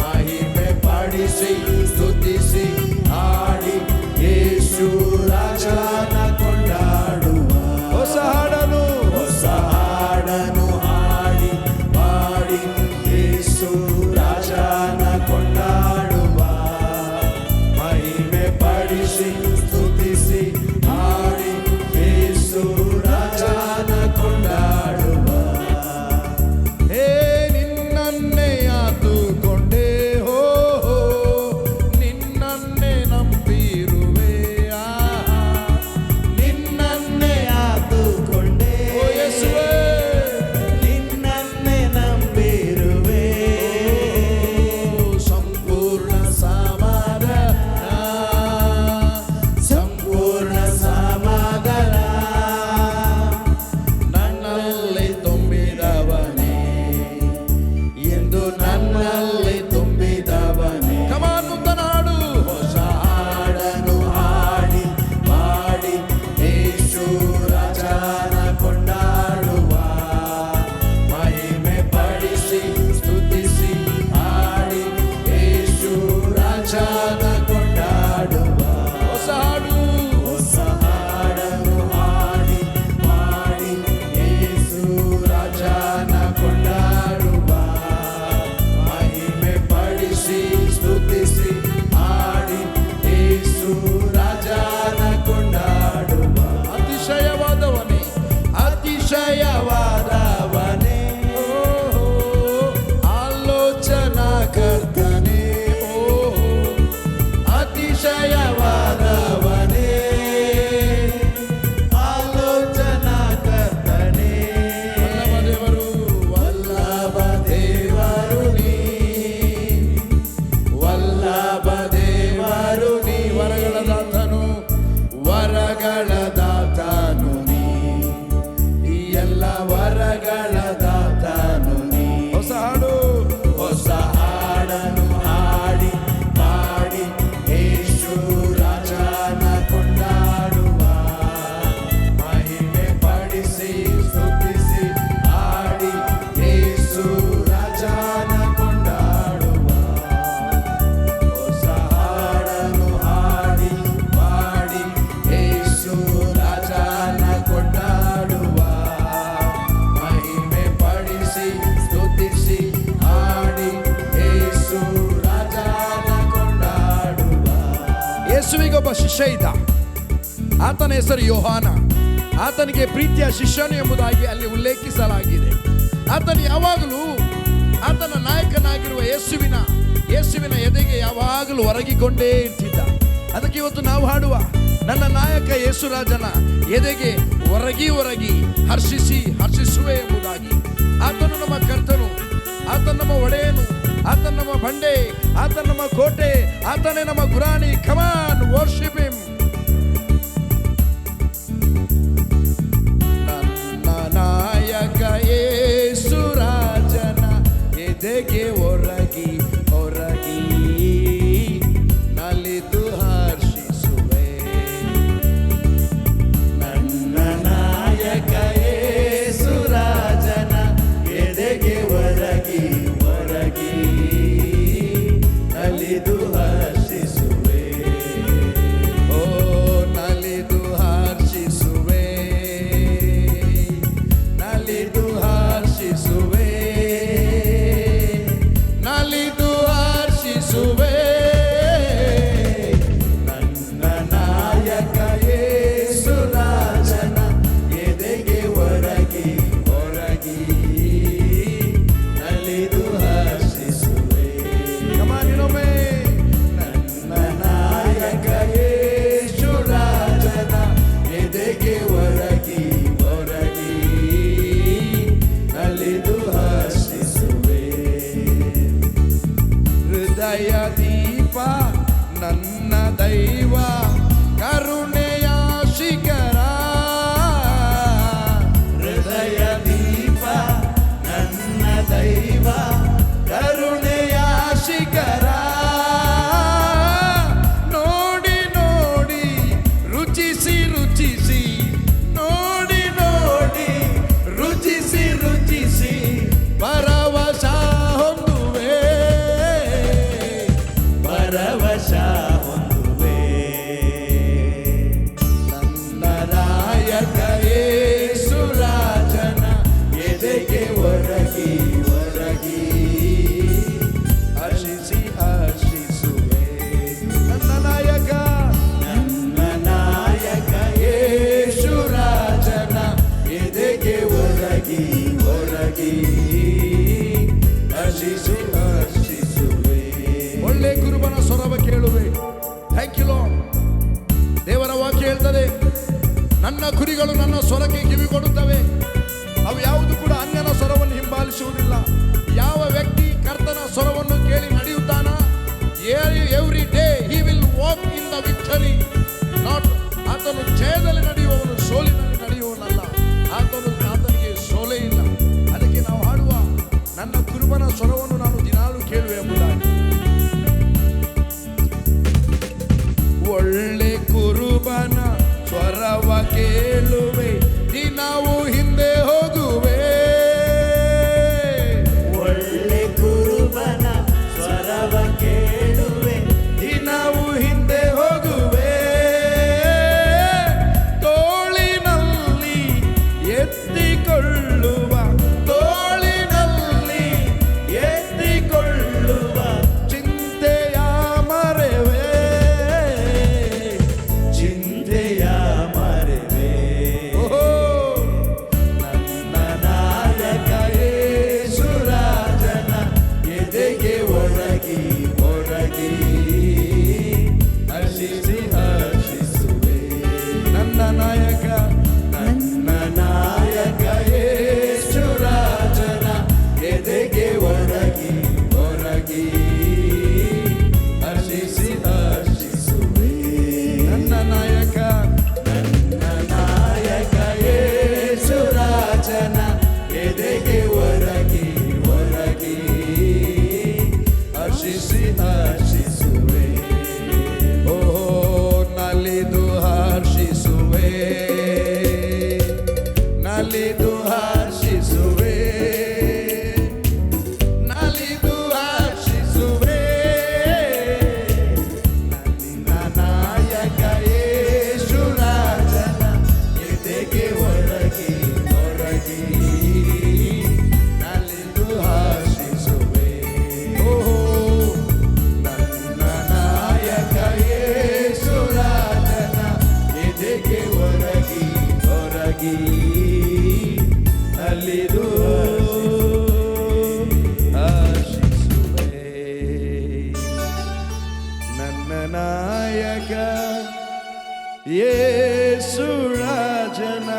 ಮಹಿಮೆ ಪಡಿಸಿ ಸ್ತುತಿಸಿ ಹಾಡಿ ಯೇಸು ರಾಜನ ಕೊಂಡಾಡುವ. ಹೊಸ ಹಾಡನು ಹಾಡಿ ಪಾಡಿ ಯೇಸು ರಾಜನ ಕೊಂಡಾಡುವ, ಮಹಿಮೆ ಪಡಿಸಿ ಸ್ತುತಿಸಿ ಹಾಡಿ ಯೇಸು ರಾಜನ ಕೊಂಡಾಡುವ. ಹೇ ನಿನ್ನನ್ನೇ ಆತುಕೊಂಡೆ ಹೋ, ನಿನ್ನನ್ನೇ ನಂಬಿರುವೆ, ನಿನ್ನನ್ನೇ ಆತುಕೊಂಡೆ ಓ ಯೇಸುವೇ, ನಿನ್ನನ್ನೇ ನಂಬಿರುವೆ. ಸಂಪೂರ್ಣ ಸಮಾಧಾನ, ಸಂಪೂರ್ಣ ಸಮಾಧಾನ ನನ್ನಲ್ಲಿ ತುಂಬಿದವನೇ ಎಂದು ನನ್ನಲ್ಲಿ ತುಂಬಿದವನೇ. ಕಮಾನುತನಾಡು ಹೊಸ ಹಾಡನು ಹಾಡಿ ಪಾಡಿ ಯೇಸು ರಾಜನ ಕೊಂಡಾಡುವ, ಮಹಿಮೆ ಪಡಿಸಿ ಸ್ತುತಿಸಿ ಹಾಡಿ ಯೇಸು ರಾಜನ ಕೊಂಡಾಡುವ. ಹೊಸ ಹಾಡನು ಹಾಡಿ ಪಾಡಿ ಯೇಸು ರಾಜನ ಕೊಂಡಾಡುವ, ಮಹಿಮೆ ಪಡಿಸಿ ಸ್ತುತಿಸಿ ಹಾಡಿ ಯೇಸು ರಾಜನ ಕೊಂಡಾಡುವ. ಅತಿಶಯವಾದವನೇ, ಅತಿಶಯವಾದವನೇ, ಆಲೋಚನಾ ಕರ್ತನೇ, ಅತಿಶಯವಾದವನೇ, ಆಲೋಚನಾ ಕರ್ತನೇ. ವಲ್ಲಭ ದೇವರು ನೀ, ವಲ್ಲಭ ದೇವರು ನೀ, ವರಗಳ ದಾತನು, ವರಗಳ ದಾತನು ನೀ, ಈ ಎಲ್ಲ ವರಗಳ ದಾತನು ನೀ. ಹೊಸ ಹಾಡನು ಹಾಡಿ ಪಾಡಿ ಯೇಸು ರಾಜನ ಕೊಂಡಾಡುವ, ಮಹಿಮೆ ಪಡಿಸಿ ಸ್ತುತಿಸಿ ಹಾಡಿ ಯೇಸು ರಾಜನ ಕೊಂಡಾಡುವ. ಹೊಸ ಹಾಡನು ಹಾಡಿ ಪಾಡಿ ಯೇಸು ರಾಜನ ಕೊಂಡಾಡುವ, ಮಹಿಮೆ ಪಡಿಸಿ ಸ್ತುತಿಸಿ ಹಾಡಿ ಯೇಸು ರಾಜನ ಕೊಂಡಾಡುವ. ಯೇಸುವಿಗೊಬ್ಬ ಶಿಷ್ಯ ಇದ್ದ, ಆತನ ಹೆಸರು ಯೋಹಾನ. ಆತನಿಗೆ ಪ್ರೀತಿಯ ಶಿಷ್ಯನು ಎಂಬುದಾಗಿ ಅಲ್ಲಿ ಉಲ್ಲೇಖಿಸಲಾಗಿದೆ. ಆತನು ಯಾವಾಗಲೂ ಆತನ ನಾಯಕನಾಗಿರುವ ಯೇಸುವಿನ ಎದೆಗೆ ಯಾವಾಗಲೂ ಒರಗಿಕೊಂಡೇ ಇರ್ತಿದ್ದ. ಅದಕ್ಕೆ ಇವತ್ತು ನಾವು ಹಾಡುವ ನನ್ನ ನಾಯಕ ಯೇಸುರಾಜನ ಎದೆಗೆ ಒರಗಿ ಹರ್ಷಿಸುವೆ ಎಂಬುದಾಗಿ. ಆತನು ನಮ್ಮ ಕರ್ತನು, ಆತನ ನಮ್ಮ ಒಡೆಯನು, ಆತನ ನಮ್ಮ ಬಂಡೆ, ಆತನ ನಮ್ಮ ಕೋಟೆ, ಆತನೇ ನಮ್ಮ ಗುರಾಣಿ. ಕಮಾನ್ ವರ್ಷಿಪ್ ಹಿಮ್. ನನ್ನ ನಾಯಕ ಯೇಸುರಾಜನ ಎದೆಗೆ ಒರಗಿ ನಲಿದು ಹರ್ಷಿಸುವೆ. ನನ್ನ ನಾಯಕ ಯೇಸುರಾಜನ ಎದೆಗೆ ಒರಗಿ ನಲಿದು ಹರ್ಷಿಸುವೆ. ಓ ನಲಿದು ಹರ್ಷಿಸುವೆ, ನಲಿದು ಹರ್ಷಿಸುವೆ, ನಲಿದು ಹರ್ಷಿಸುವೆ. ನನ್ನ ನಾಯಕ ಯೇಸುರಾಜನ ಎದೆಗೆ ಒರಗಿ ನಲಿದು ಹರ್ಷಿಸುವೆ. ಕಮಾನಿನೊಮ್ಮೆ ನನ್ನ ನಾಯಕ ಯೇಸುರಾಜನ ಎದೆಗೆ ಒರಗಿ ನಲಿದು ಹರ್ಷಿಸುವೆ. ಹೃದಯ ದೀಪ ನನ್ನ ದೈವ, ಕರುಣೆಯ ಶಿಖರ. ಹೃದಯ ದೀಪ ನನ್ನ ದೈವ, ಕರುಣೆಯ ಶಿಖರ. ನೋಡಿ ರುಚಿಸಿ ನೋಡಿ ರುಚಿಸಿ ಪರವಶ ಹೊಂದುವೆ, ಪರವಶ ಹೊಂದುವೆ. ನನ್ನ ನಾಯಕ ಯೇಸು ರಾಜನ ಎದೆಗೆ ಒರಗಿ ಒರಗಿ ಹರ್ಷಿಸಿ ಹರ್ಷಿಸುವೆ. ನನ್ನ ನಾಯಕ ಯೇಸು ರಾಜನ ಎದೆಗೆ ಒರಗಿ ಒರಗಿ ಹರ್ಷಿಸಿ ಹರ್ಷಿಸುವೆ. ಒಳ್ಳೆ ಕುರುಬನ ಸ್ವರವ ಕೇಳುವೆ. Thank you Lord. ದೇವರ ವಾಕ್ಯ ಹೇಳ್ತದೆ, ನನ್ನ ಕುರಿಗಳು ನನ್ನ ಸ್ವರಕ್ಕೆ ಕಿವಿ ಕೊಡುತ್ತವೆ, ಅವು ಯಾವುದು ಕೂಡ ಅನ್ಯನ ಸ್ವರವನ್ನು ಹಿಂಬಾಲಿಸುವುದಿಲ್ಲ. ಯಾವ ವ್ಯಕ್ತಿ ಕರ್ತನ ಸ್ವರವನ್ನು ಕೇಳಿ ನಡೆಯುತ್ತಾನ, every day he will walk in the victory. Not ಆತನು ಜಯದಲ್ಲಿ ನಡೆಯುವವನು, ಸೋಲಿನಲ್ಲಿ ನಡೆಯುವವನಲ್ಲ. ಆತನಿಗೆ ಸೋಲೇ ಇಲ್ಲ. ಅದಕ್ಕೆ ನಾವು ಹಾಡುವ ನನ್ನ ಕುರುಬನ ಸ್ವರವನ್ನು ನಾನು ದಿನಾಲೂ ಕೇಳುವೆ ಎಂಬುದಾಗಿ. ಒಳ್ಳೆ ಕುರುಬನ ಸ್ವರವ ಕೇಳುವೆ, ದಿನವೂ ಹಿಂದೆ ಹೋಗುವೆ. ಒಳ್ಳೆ ಕುರುಬನ ಸ್ವರವ ಕೇಳುವೆ, ದಿನವೂ ಹಿಂದೆ ಹೋಗುವೆ. ತೋಳಿನಲ್ಲಿ ಎತ್ತಿಕೊಳ್ಳುವ, ತೋಳಿನಲ್ಲಿ ಎತ್ತಿಕೊಳ್ಳುವ ಚಿಂತೆಯ ಮರೆವೆ, ಚಿಂತೆಯ ಮರೆವೆ. ಓಹೋ ನನ್ನ ನಾಯಕ ಯೇಸು ರಾಜನ ಎದೆಗೆ ಒರಗಿ ಒರಗಿ ಹರ್ಷಿಸಿ ಹರ್ಷಿಸುವೆ. ನನ್ನ ನಾಯಕ ಯೇಸು ರಾಜನ ಎದೆಗೆ ಒರಗಿ ಒರಗಿ ಹರ್ಷಿಸಿ ಹರ್ಷಿಸುವೆ. ನನ್ನ ನಾಯಕ ಯೇಸು ರಾಜನ ಎದೆಗೆ ಒರಗಿ ಒರಗಿ ಹರ್ಷಿಸಿ ಹರ್ಷಿಸುವೆ. ಓ ನಲಿದು ಹರ್ಷಿಸುವೆ, ನಲಿದು ಹರ್ಷಿಸುವೆ, ನಲಿದು ಹರ್ಷಿಸುವೆ. ನನ್ನ ನಾಯಕ ಯೇಸು ರಾಜನ ಎದೆಗೆ ಒರಗಿ ಒರಗಿ ನಲಿದು ಹರ್ಷಿಸುವೆ. ಓಹೋ ನನ್ನ ನಾಯಕ ಯೇಸು ರಾಜನ ಎದೆಗೆ ಒರಗಿ ಒರಗಿ ನಲಿದು ಹರ್ಷಿಸುವೆ. ನನ್ನ ನಾಯಕ ಯೇಸು ರಾಜನ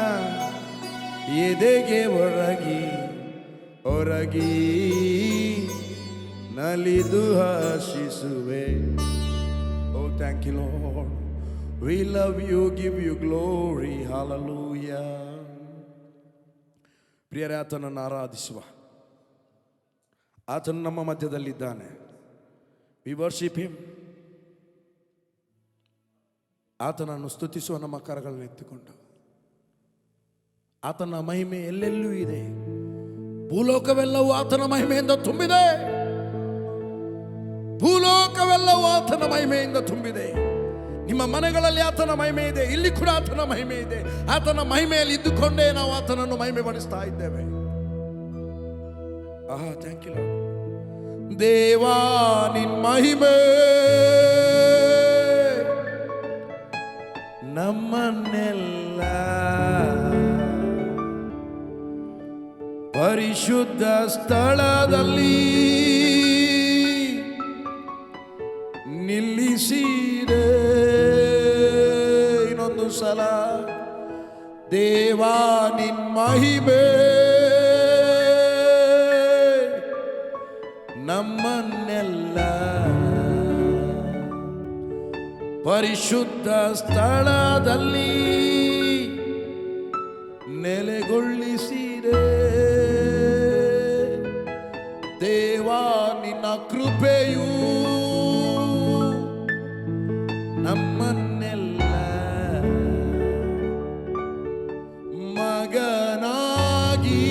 ಎದೆಗೆ ಒರಗಿ ಒರಗಿ ನಲಿದು ಹರ್ಷಿಸುವೆ. Oh thank you Lord. We love you, give you glory. Hallelujah. ಪ್ರಿಯರೇ, ಆತನನ್ನು ಆರಾಧಿಸುವ. ಆತನು ನಮ್ಮ ಮಧ್ಯದಲ್ಲಿದ್ದಾನೆ. V worship him. ಆತನನ್ನು ಸ್ತುತಿಸುವ ನಮ್ಮ ಕರಗಳನ್ನು ಎತ್ತಿಕೊಂಡು. ಆತನ ಮಹಿಮೆ ಎಲ್ಲೆಲ್ಲೂ ಇದೆ. ಭೂಲೋಕವೆಲ್ಲವೂ ಆತನ ಮಹಿಮೆಯಿಂದ ತುಂಬಿದೆ. ಭೂಲೋಕವೆಲ್ಲವೂ ಆತನ ಮಹಿಮೆಯಿಂದ ತುಂಬಿದೆ. ನಿಮ್ಮ ಮನೆಗಳಲ್ಲಿ ಆತನ ಮಹಿಮೆ ಇದೆ, ಇಲ್ಲಿ ಕೂಡ ಆತನ ಮಹಿಮೆ ಇದೆ. ಆತನ ಮಹಿಮೆಯಲ್ಲಿ ಇದ್ದುಕೊಂಡೇ ನಾವು ಆತನನ್ನು ಮಹಿಮೆ ಪಡಿಸ್ತಾ ಇದ್ದೇವೆ. ಆಹಾ, ಥ್ಯಾಂಕ್ ಯು ಲಾರ್ಡ್. ದೇವಾ ನಿನ್ ಮಹಿಮೆ ನಮ್ಮನ್ನೆಲ್ಲ ಪರಿಶುದ್ಧ ಸ್ಥಳದಲ್ಲಿ ನಿಲ್ಲಿಸಿದೆ. ಇನ್ನೊಂದು ಸಲ ದೇವಾ ನಿನ್ ಮಹಿಮೆ ನಮ್ಮನ್ನೆಲ್ಲ ಪರಿಶುದ್ಧ ಸ್ಥಳದಲ್ಲಿ ನೆಲೆಗೊಳಿಸಿದೆ. ದೇವಾ ನಿನ್ನ ಕೃಪೆಯು ನಮ್ಮನ್ನೆಲ್ಲ ಮಗನಾಗಿ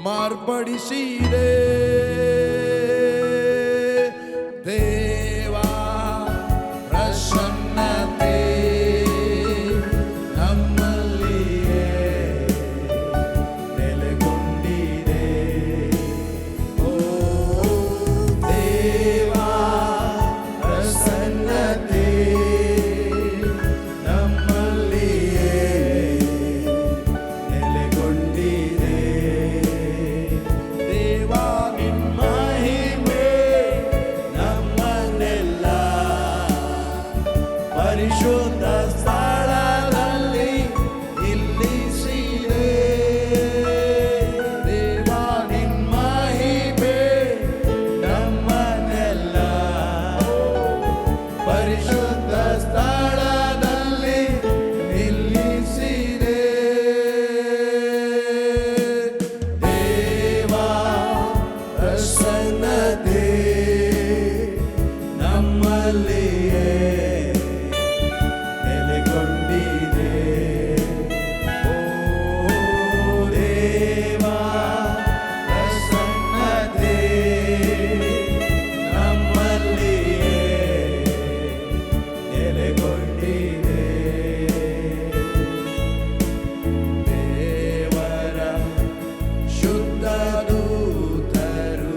ಮಾರ್ಪಡಿಸಿದೆ. ದೇವ ಪ್ರಸನ್ನತೆ ನಮ್ಮಲ್ಲಿಯೇ ನೆಲೆಗೊಂಡಿದೆ. ಓ ದೇವ ಪ್ರಸನ್ನತೆ ನಮ್ಮಲ್ಲಿಯೇ ನೆಲೆಗೊಂಡಿದೆ. ದೇವ ನಿನ್ನ ಮಹಿಮೆ ನಮ್ಮನ್ನೆಲ್ಲ ಪರಿಶುದ್ಧ ಸ್ಥಳದಲ್ಲಿ ನಿಲ್ಲಿಸಿದೆ. ದೇವ ನಿನ್ನ ಮಹಿಮೆ ನಮ್ಮನ್ನೆಲ್ಲ ಪರಿಶುದ್ಧ ಸ್ಥಳದಲ್ಲಿ ನಿಲ್ಲಿಸಿದೆ. ದೇವ ಪ್ರಸನ್ನತೆ ನಮ್ಮಲ್ಲಿಯೇ ನೆಲೆಗೊಂಡಿದೆ. ಓ ದೇವ ಪ್ರಸನ್ನತೆ ನಮ್ಮಲ್ಲಿಯೇ ನೆಲೆಗೊಂಡಿದೆ. ದೇವರ ಶುದ್ಧ ದೂತರು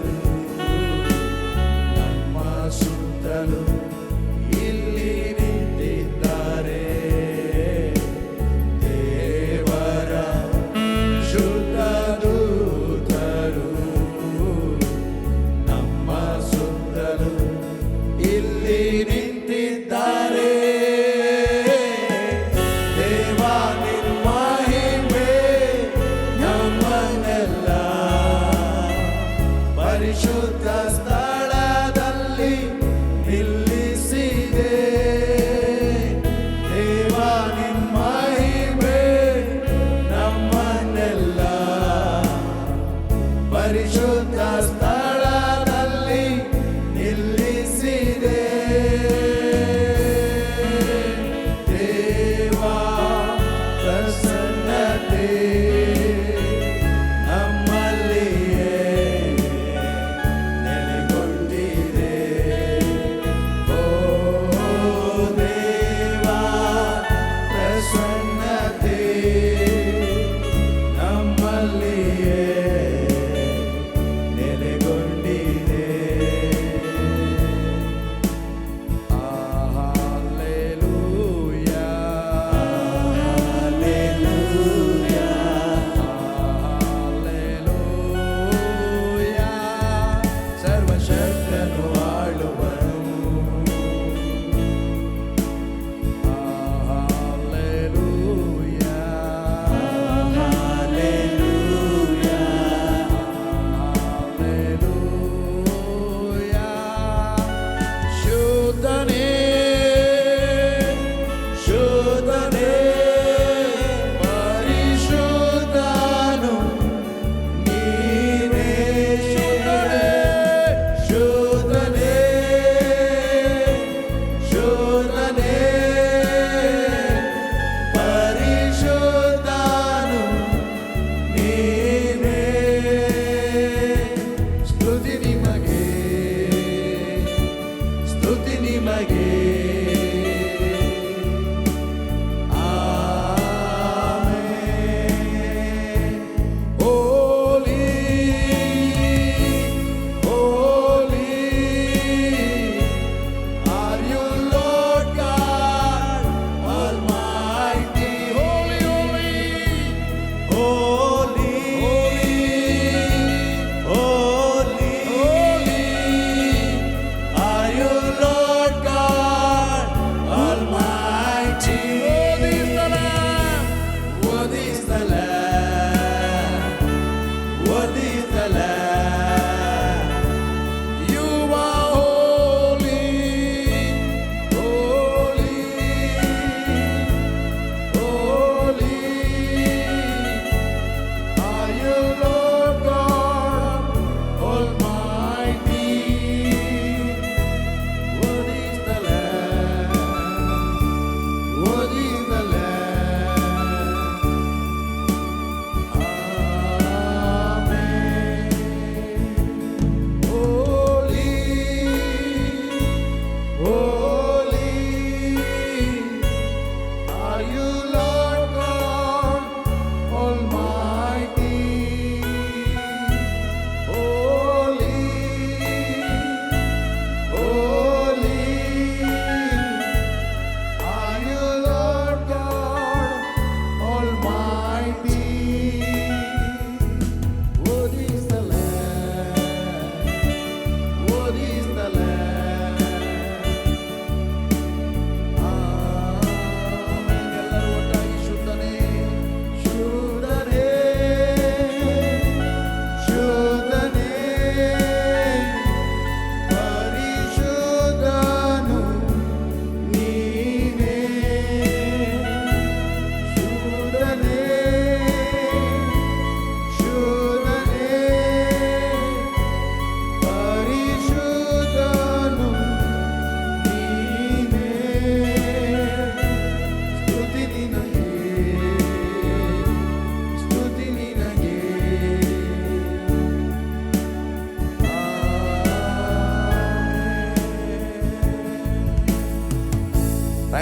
ನಮ್ಮ ಸುತ್ತಲೂ ಇಲ್ಲಿ ನಿಂತಿದ್ದಾರೆ. ದೇವರ ಶುದ್ಧ ದೂತರು ನಮ್ಮ ಸುತ್ತಲೂ ಇಲ್ಲಿ ನಿಂತಿದ್ದಾರೆ. ದೇವ ನಿನ್ನ ಮಹಿಮೆ ನಮ್ಮನ್ನೆಲ್ಲ ಪರಿಶುದ್ಧ ಸ್ಥಳದಲ್ಲಿ ನಿಲ್ಲಿಸಿದೆ. ದೇವ ನಿನ್ನ ಮಹಿಮೆ ನಮ್ಮನ್ನೆಲ್ಲ ಪರಿಶುದ್ಧ ಸ್ಥಳದಲ್ಲಿ ನಿಲ್ಲಿಸಿದೆ. ದೇವ ಪ್ರಸನ್ನತೆ ನಮ್ಮಲ್ಲಿಯೇ ನೆಲೆಗೊಂಡಿದೆ. ಓ ದೇವ ಪ್ರಸನ್ನತೆ ನಮ್ಮಲ್ಲಿಯೇ ನೆಲೆಗೊಂಡಿದೆ. Hallelujah, hallelujah, hallelujah. ಸರ್ವಶಕ್ತನು ಆಳುವನು. Hallelujah, hallelujah,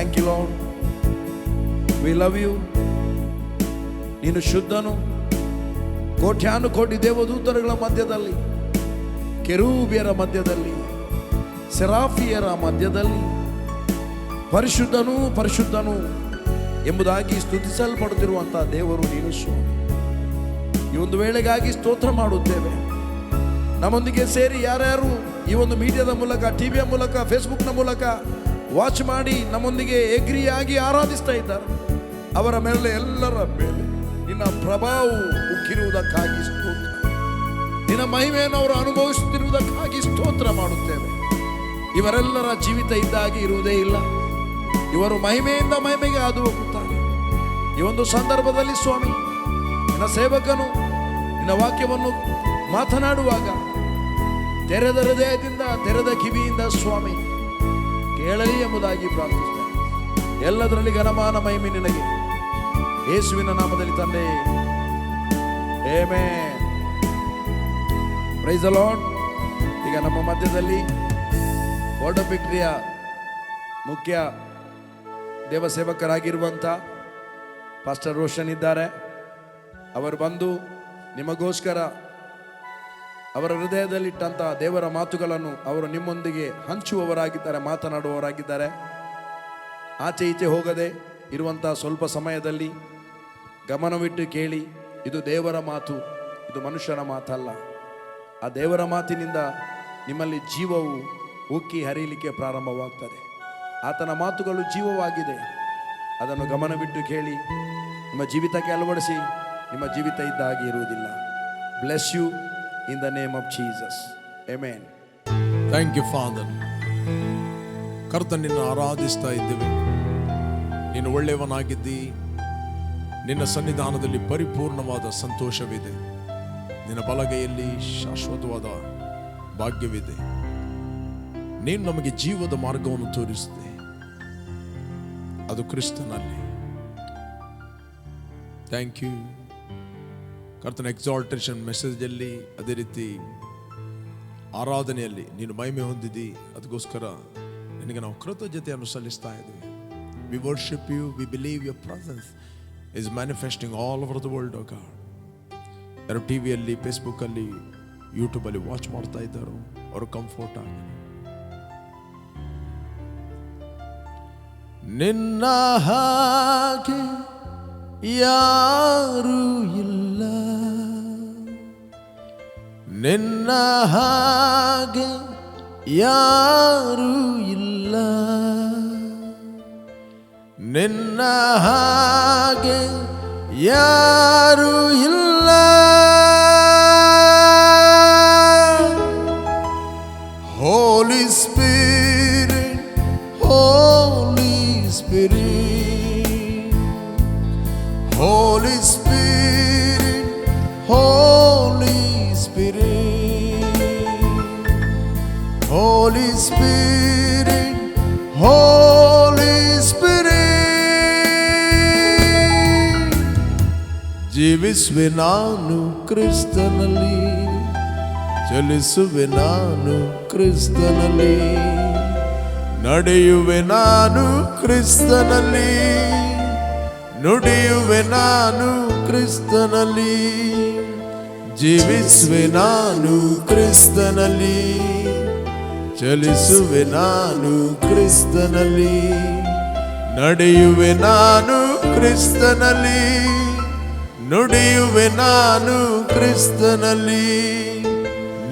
thank you Lord, we love you. ನೀನು ಶುದ್ಧನು. ಕೋಟ್ಯಾನುಕೋಟಿ ದೇವದೂತರುಗಳ ಮಧ್ಯದಲ್ಲಿ, ಕೆರೂಬಿಯರ ಮಧ್ಯದಲ್ಲಿ, ಸೆರಾಫಿಯರ ಮಧ್ಯದಲ್ಲಿ ಪರಿಶುದ್ಧನು ಪರಿಶುದ್ಧನು ಎಂಬುದಾಗಿ ಸ್ತುತಿಸಲ್ಪಡುತ್ತಿರುವಂತಹ ದೇವರು ನೀನು ಸ್ವಾಮಿ. ಈ ಒಂದು ವೇಳೆಗಾಗಿ ಸ್ತೋತ್ರ ಮಾಡುತ್ತೇವೆ. ನಮ್ಮೊಂದಿಗೆ ಸೇರಿ ಯಾರ್ಯಾರು ಈ ಒಂದು ಮೀಡಿಯಾದ ಮೂಲಕ, ಟಿವಿಯ ಮೂಲಕ, ಫೇಸ್ಬುಕ್ನ ಮೂಲಕ ವಾಚ್ ಮಾಡಿ ನಮ್ಮೊಂದಿಗೆ ಎಗ್ರಿಯಾಗಿ ಆರಾಧಿಸ್ತಾ ಇದ್ದಾರೆ, ಅವರ ಮೇಲೆ ಎಲ್ಲರ ಮೇಲೆ ನಿನ್ನ ಪ್ರಭಾವವು ಉಕ್ಕಿರುವುದಕ್ಕಾಗಿ ಸ್ತೋತ್ರ. ನಿನ್ನ ಮಹಿಮೆಯನ್ನು ಅವರು ಅನುಭವಿಸುತ್ತಿರುವುದಕ್ಕಾಗಿ ಸ್ತೋತ್ರ ಮಾಡುತ್ತೇವೆ. ಇವರೆಲ್ಲರ ಜೀವಿತ ಇದ್ದಾಗಿ ಇರುವುದೇ ಇಲ್ಲ. ಇವರು ಮಹಿಮೆಯಿಂದ ಮಹಿಮೆಗೆ ಹಾದು ಹೋಗುತ್ತಾರೆ. ಈ ಒಂದು ಸಂದರ್ಭದಲ್ಲಿ ಸ್ವಾಮಿ, ನಿನ್ನ ಸೇವಕನು ನಿನ್ನ ವಾಕ್ಯವನ್ನು ಮಾತನಾಡುವಾಗ ತೆರೆದ ಹೃದಯದಿಂದ, ತೆರೆದ ಕಿವಿಯಿಂದ ಸ್ವಾಮಿ ಕೇಳಲಿ ಎಂಬುದಾಗಿ ಪ್ರಾರ್ಥಿಸ್ತೇನೆ. ಎಲ್ಲದರಲ್ಲಿ ಘನಮಾನ ಮಹಿಮೆ ನಿನಗೆ, ಯೇಸುವಿನ ನಾಮದಲ್ಲಿ ತಂದೆ, ಆಮೆನ್. Praise the lord. ಈಗ ನಮ್ಮ ಮಧ್ಯದಲ್ಲಿ ವರ್ಡ್ ಆಫ್ ವಿಕ್ಟರಿಯ ಮುಖ್ಯ ದೇವ ಸೇವಕರಾಗಿರುವಂಥ ಪಾಸ್ಟರ್ ರೋಷನ್ ಇದ್ದಾರೆ. ಅವರು ಬಂದು ನಿಮಗೋಸ್ಕರ ಅವರ ಹೃದಯದಲ್ಲಿಟ್ಟಂಥ ದೇವರ ಮಾತುಗಳನ್ನು ಅವರು ನಿಮ್ಮೊಂದಿಗೆ ಹಂಚುವವರಾಗಿದ್ದಾರೆ, ಮಾತನಾಡುವವರಾಗಿದ್ದಾರೆ. ಆಚೆ ಈಚೆ ಹೋಗದೆ ಇರುವಂಥ ಸ್ವಲ್ಪ ಸಮಯದಲ್ಲಿ ಗಮನವಿಟ್ಟು ಕೇಳಿ. ಇದು ದೇವರ ಮಾತು, ಇದು ಮನುಷ್ಯನ ಮಾತಲ್ಲ. ಆ ದೇವರ ಮಾತಿನಿಂದ ನಿಮ್ಮಲ್ಲಿ ಜೀವವು ಉಕ್ಕಿ ಹರಿಯಲಿಕ್ಕೆ ಪ್ರಾರಂಭವಾಗ್ತದೆ. ಆತನ ಮಾತುಗಳು ಜೀವವಾಗಿದೆ. ಅದನ್ನು ಗಮನವಿಟ್ಟು ಕೇಳಿ, ನಿಮ್ಮ ಜೀವಿತಕ್ಕೆ ಅಳವಡಿಸಿ. ನಿಮ್ಮ ಜೀವಿತ ಇದ್ದ ಹಾಗೆ ಇರುವುದಿಲ್ಲ. Bless you in the name of Jesus, amen. Thank you father. ಕರ್ತ, ನಿನ್ನ ಆರಾಧಿಸ್ತಾ ಇದ್ದೇವೆ. ನೀನು ಒಳ್ಳೆಯವನಾಗಿದ್ದಿ. ನಿನ್ನ ಸನ್ನಿಧಾನದಲ್ಲಿ ಪರಿಪೂರ್ಣವಾದ ಸಂತೋಷವಿದೆ. ನಿನ್ನ ಬಲಗೈಯಲ್ಲಿ ಶಾಶ್ವತವಾದ ಭಾಗ್ಯವಿದೆ. ನೀನು ನಮಗೆ ಜೀವದ ಮಾರ್ಗವನ್ನು ತೋರಿಸಿದೆ, ಅದು ಕ್ರಿಸ್ತನಲ್ಲಿ. ಥ್ಯಾಂಕ್ ಯು ಕರ್ತನ. ಎಕ್ಸಾಲ್ಟೇಷನ್ ಮೆಸೇಜಲ್ಲಿ, ಅದೇ ರೀತಿ ಆರಾಧನೆಯಲ್ಲಿ ನೀನು ಮಹಿಮೆ ಹೊಂದಿದ್ದಿ. ಅದಕ್ಕೋಸ್ಕರ ನಿನಗೆ ನಾವು ಕೃತಜ್ಞತೆಯನ್ನು ಸಲ್ಲಿಸ್ತಾ ಇದ್ದೀವಿ. We worship you. We believe your presence is manifesting all over the world, oh God. ಯಾರು ಟಿವಿಯಲ್ಲಿ, ಫೇಸ್ಬುಕ್ಕಲ್ಲಿ, ಯೂಟ್ಯೂಬಲ್ಲಿ ವಾಚ್ ಮಾಡ್ತಾ ಇದ್ದಾರೋ ಅವರು ಕಂಫರ್ಟ್ ಆಗಿ ನಿನ್ನ ಹಾಗೆ ಯಾರು ಇಲ್ಲ, ನಿನ್ನ ಹಾಗೆ ಯಾರು ಇಲ್ಲ, ನಿನ್ನ ಹಾಗೆ ಯಾರು ಇಲ್ಲ. Holy Spirit, Holy Spirit, Holy Spirit, Holy Spirit, Holy Spirit, Holy Spirit. ಜೀವಿಸುವೆ ನಾನು ಕ್ರಿಸ್ತನಲ್ಲಿ, ಚಲಿಸುವೆ ನಾನು ಕ್ರಿಸ್ತನಲ್ಲಿ, ನಡೆಯುವೆ ನಾನು ಕ್ರಿಸ್ತನಲ್ಲಿ, ನುಡಿಯುವೆ ನಾನು ಕ್ರಿಸ್ತನಲ್ಲಿ. ಜೀವಿಸುವೆ ನಾನು ಕ್ರಿಸ್ತನಲ್ಲಿ, ಚಲಿಸುವೆ ನಾನು ಕ್ರಿಸ್ತನಲ್ಲಿ, ನಡೆಯುವೆ ನಾನು ಕ್ರಿಸ್ತನಲ್ಲಿ, ನುಡಿಯುವೆ ನಾನು ಕ್ರಿಸ್ತನಲ್ಲಿ.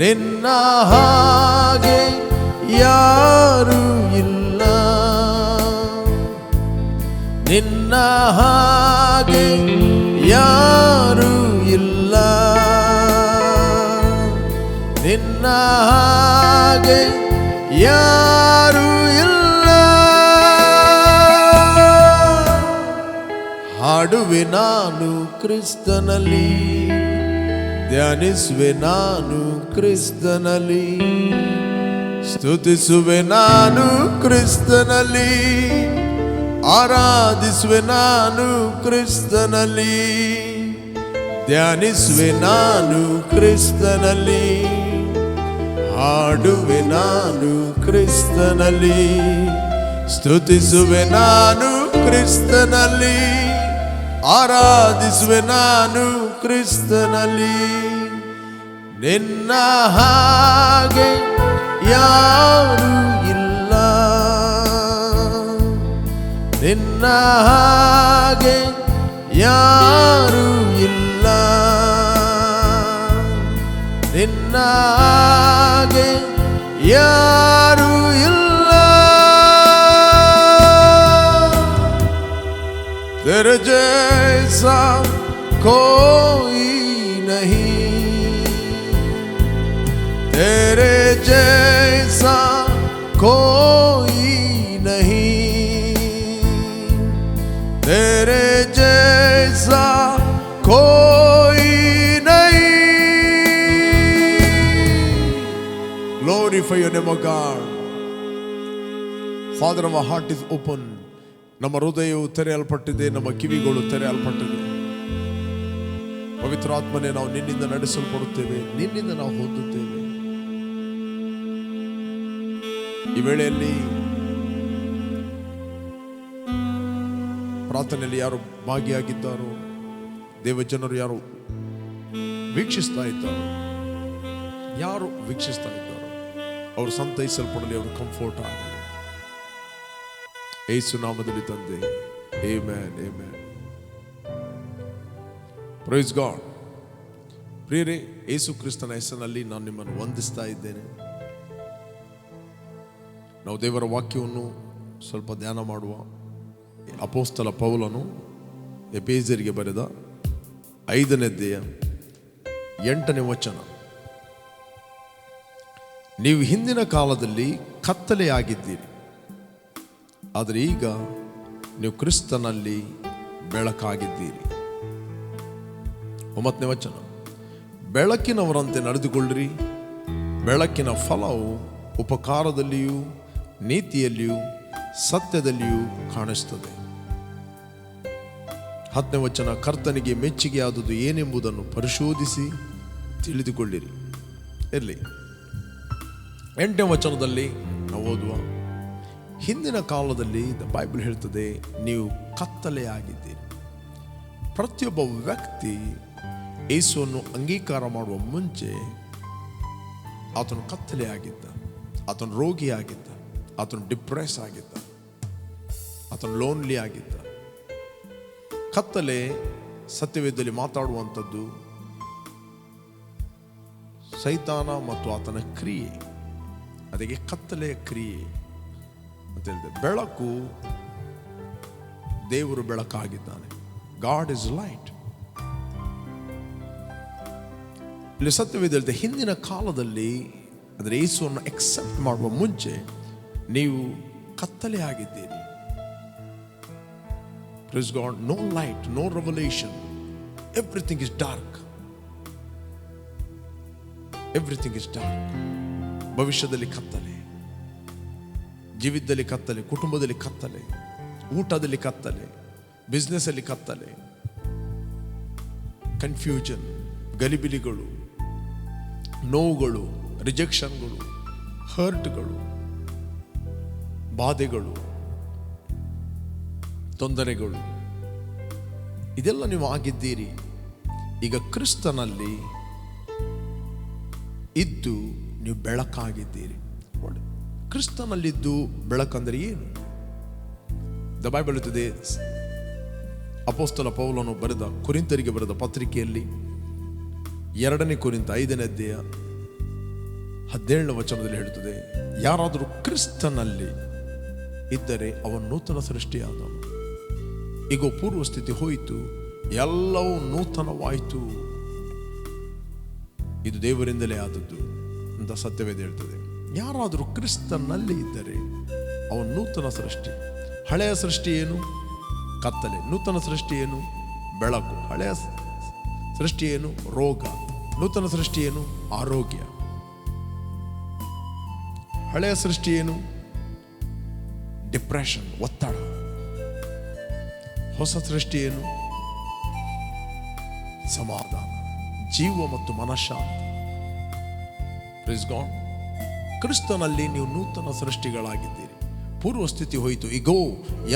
ನಿನ್ನ ಹಾಗೆ ಯಾರು ಇಲ್ಲ, ನಿನ್ನ ಹಾಗೆ ಯಾರು ಇಲ್ಲ, ನಿನ್ನ ಹಾಗೆ ಯಾರು ಇಲ್ಲ. ಹಾಡುವೆ ನಾನು ಕ್ರಿಸ್ತನಲ್ಲಿ, ಧ್ಯಾನಿಸುವೆ ನಾನು ಕ್ರಿಸ್ತನಲ್ಲಿ, ಸ್ತುತಿಸುವೆ ನಾನು ಕ್ರಿಸ್ತನಲ್ಲಿ, ಆರಾಧಿಸುವೆ ನಾನು ಕ್ರಿಸ್ತನಲ್ಲಿ, ಧ್ಯಾನಿಸುವೆ ನಾನು ಕ್ರಿಸ್ತನಲ್ಲಿ, ಹಾಡುವೆ ನಾನು ಕ್ರಿಸ್ತನಲ್ಲಿ, ಸ್ತುತಿಸುವೆ ನಾನು ಕ್ರಿಸ್ತನಲ್ಲಿ, ಆರಾಧಿಸುವೆ ನಾನು ಕ್ರಿಸ್ತನಲ್ಲಿ. ನಿನ್ನ ಹಾಗೆ ಯಾರು ಇಲ್ಲ, ನಿನ್ನ ಹಾಗೆ ಯಾರು ಇಲ್ಲ, ನಿನ್ನ ಹಾಗೆ ಯಾರು ಇಲ್ಲ. तेरे जैसा कोई नहीं, तेरे जैसा कोई नहीं, तेरे जैसा कोई नहीं. Glorify your name, O God. Father, our heart is open. ನಮ್ಮ ಹೃದಯವು ತೆರೆಯಲ್ಪಟ್ಟಿದೆ, ನಮ್ಮ ಕಿವಿಗಳು ತೆರೆಯಲ್ಪಟ್ಟಿದೆ. ಪವಿತ್ರಾತ್ಮನೇ, ನಾವು ನಿನ್ನಿಂದ ನಡೆಸಲ್ಪಡುತ್ತೇವೆ, ನಿನ್ನಿಂದ ನಾವು ಹೊಂದುತ್ತೇವೆ. ಈ ವೇಳೆಯಲ್ಲಿ ಪ್ರಾರ್ಥನೆಯಲ್ಲಿ ಯಾರು ಭಾಗಿಯಾಗಿದ್ದಾರೋ, ದೇವಜನರು ಯಾರು ವೀಕ್ಷಿಸ್ತಾ ಇದ್ದಾರೋ, ಯಾರು ವೀಕ್ಷಿಸ್ತಾ ಇದ್ದಾರೋ ಅವರು ಸಂತೈಸಲ್ಪಡಲಿ, ಅವರು ಕಂಫರ್ಟ್ ಆಗಲಿ. ಯೇಸು ನಾಮದಲ್ಲಿ ತಂದೆ, ಆಮೆನ್, ಆಮೆನ್. Praise God. ಪ್ರಿಯರೇ, ಯೇಸು ಕ್ರಿಸ್ತನ ಹೆಸರಿನಲ್ಲಿ ನಾನು ನಿಮ್ಮನ್ನು ವಂದಿಸ್ತಾ ಇದ್ದೇನೆ. ನಾವು ದೇವರ ವಾಕ್ಯವನ್ನು ಸ್ವಲ್ಪ ಧ್ಯಾನ ಮಾಡುವ. ಅಪೊಸ್ತಲ ಪೌಲನು ಎಫೆಸರಿಗೆ ಬರೆದ 5ನೇ ಅಧ್ಯಾಯ 8ನೇ ವಚನ. ನೀವು ಹಿಂದಿನ ಕಾಲದಲ್ಲಿ ಕತ್ತಲೆಯಾಗಿದ್ದೀರಿ, ಆದರೆ ಈಗ ನೀವು ಕ್ರಿಸ್ತನಲ್ಲಿ ಬೆಳಕಾಗಿದ್ದೀರಿ. 9ನೇ ವಚನ. ಬೆಳಕಿನವರಂತೆ ನಡೆದುಕೊಳ್ಳಿರಿ, ಬೆಳಕಿನ ಫಲವು ಉಪಕಾರದಲ್ಲಿಯೂ ನೀತಿಯಲ್ಲಿಯೂ ಸತ್ಯದಲ್ಲಿಯೂ ಕಾಣಿಸ್ತದೆ. 10ನೇ ವಚನ. ಕರ್ತನಿಗೆ ಮೆಚ್ಚುಗೆಯಾದುದು ಏನೆಂಬುದನ್ನು ಪರಿಶೋಧಿಸಿ ತಿಳಿದುಕೊಳ್ಳಿರಿ. ಇರಲಿ. 8ನೇ ವಚನದಲ್ಲಿ ನಾವು ಓದುವ, ಹಿಂದಿನ ಕಾಲದಲ್ಲಿ ಬೈಬಲ್ ಹೇಳ್ತದೆ ನೀವು ಕತ್ತಲೆಯಾಗಿದ್ದೀರಿ. ಪ್ರತಿಯೊಬ್ಬ ವ್ಯಕ್ತಿ ಯೇಸುವನ್ನು ಅಂಗೀಕಾರ ಮಾಡುವ ಮುಂಚೆ ಆತನು ಕತ್ತಲೆಯಾಗಿದ್ದ, ಆತನು ರೋಗಿಯಾಗಿದ್ದ, ಆತನು ಡಿಪ್ರೆಸ್ ಆಗಿದ್ದ, ಆತನು ಲೋನ್ಲಿ ಆಗಿದ್ದ. ಕತ್ತಲೆ ಸತ್ಯವೇದದಲ್ಲಿ ಮಾತಾಡುವಂಥದ್ದು ಸೈತಾನ ಮತ್ತು ಆತನ ಕ್ರಿಯೆ, ಅದಕ್ಕೆ ಕತ್ತಲೆಯ ಕ್ರಿಯೆ ಅಂತ ಹೇಳಿದೆ. ಬೆಳಕು, ದೇವರು ಬೆಳಕಾಗಿದ್ದಾನೆ. God is light. ಇಲ್ಲಿ ಸತ್ಯವೇದ ಹಿಂದಿನ ಕಾಲದಲ್ಲಿ, ಅಂದರೆ ಯೇಸುವನ್ನು ಎಕ್ಸೆಪ್ಟ್ ಮಾಡುವ ಮುಂಚೆ ನೀವು ಕತ್ತಲೆ ಆಗಿದ್ದೀರಿ. Praise God. No light, no revelation. Everything is dark. Everything is dark. ಭವಿಷ್ಯದಲ್ಲಿ ಕತ್ತಲೆ, ಜೀವಿತದಲ್ಲಿ ಕತ್ತಲೆ, ಕುಟುಂಬದಲ್ಲಿ ಕತ್ತಲೆ, ಊಟದಲ್ಲಿ ಕತ್ತಲೆ, ಬಿಸ್ನೆಸ್ ಅಲ್ಲಿ ಕತ್ತಲೆ, ಕನ್ಫ್ಯೂಷನ್, ಗಲಿಬಿಲಿಗಳು, ನೋವುಗಳು, ರಿಜೆಕ್ಷನ್ಗಳು, ಹರ್ಟ್ಗಳು, ಬಾಧೆಗಳು, ತೊಂದರೆಗಳು, ಇದೆಲ್ಲ ನೀವು ಆಗಿದ್ದೀರಿ. ಈಗ ಕ್ರಿಸ್ತನಲ್ಲಿ ಇದ್ದು ನೀವು ಬೆಳಕಾಗಿದ್ದೀರಿ. ಕ್ರಿಸ್ತನಲ್ಲಿದ್ದು ಬೆಳಕಂದರೆ ಏನು? ದ ಬೈಬಲ್ ಇರುತ್ತದೆ. ಅಪೊಸ್ತಲ ಪೌಲನು ಬರೆದ ಕೊರಿಂಥರಿಗೆ ಬರೆದ ಪತ್ರಿಕೆಯಲ್ಲಿ 2ನೇ ಕೊರಿಂಥ 5ನೇ ಅಧ್ಯಾಯ 17ನೇ ವಚನದಲ್ಲಿ ಹೇಳುತ್ತದೆ, ಯಾರಾದರೂ ಕ್ರಿಸ್ತನಲ್ಲಿ ಇದ್ದರೆ ಅವನು ನೂತನ ಸೃಷ್ಟಿಯಾದನು. ಈಗ ಪೂರ್ವ ಸ್ಥಿತಿ ಹೋಯಿತು, ಎಲ್ಲವೂ ನೂತನವಾಯಿತು, ಇದು ದೇವರಿಂದಲೇ ಆದದ್ದು ಅಂತ ಸತ್ಯವೇದ ಹೇಳ್ತದೆ. ಯಾರಾದರೂ ಕ್ರಿಸ್ತನಲ್ಲಿ ಇದ್ದರೆ ಅವನು ನೂತನ ಸೃಷ್ಟಿ. ಹಳೆಯ ಸೃಷ್ಟಿ ಏನು? ಕತ್ತಲೆ. ನೂತನ ಸೃಷ್ಟಿ ಏನು? ಬೆಳಕು. ಹಳೆಯ ಸೃಷ್ಟಿ ಏನು? ರೋಗ. ನೂತನ ಸೃಷ್ಟಿ ಏನು? ಆರೋಗ್ಯ. ಹಳೆಯ ಸೃಷ್ಟಿ ಏನು? ಡಿಪ್ರೆಷನ್, ಒತ್ತಡ. ಹೊಸ ಸೃಷ್ಟಿ ಏನು? ಸಮಾಧಾನ, ಜೀವ ಮತ್ತು ಮನಃಶಾಂತಿ. Praise god. ಕ್ರಿಸ್ತನಲ್ಲಿ ನೀವು ನೂತನ ಸೃಷ್ಟಿಗಳಾಗಿದ್ದೀರಿ. ಪೂರ್ವ ಸ್ಥಿತಿ ಹೋಯಿತು, ಈಗೋ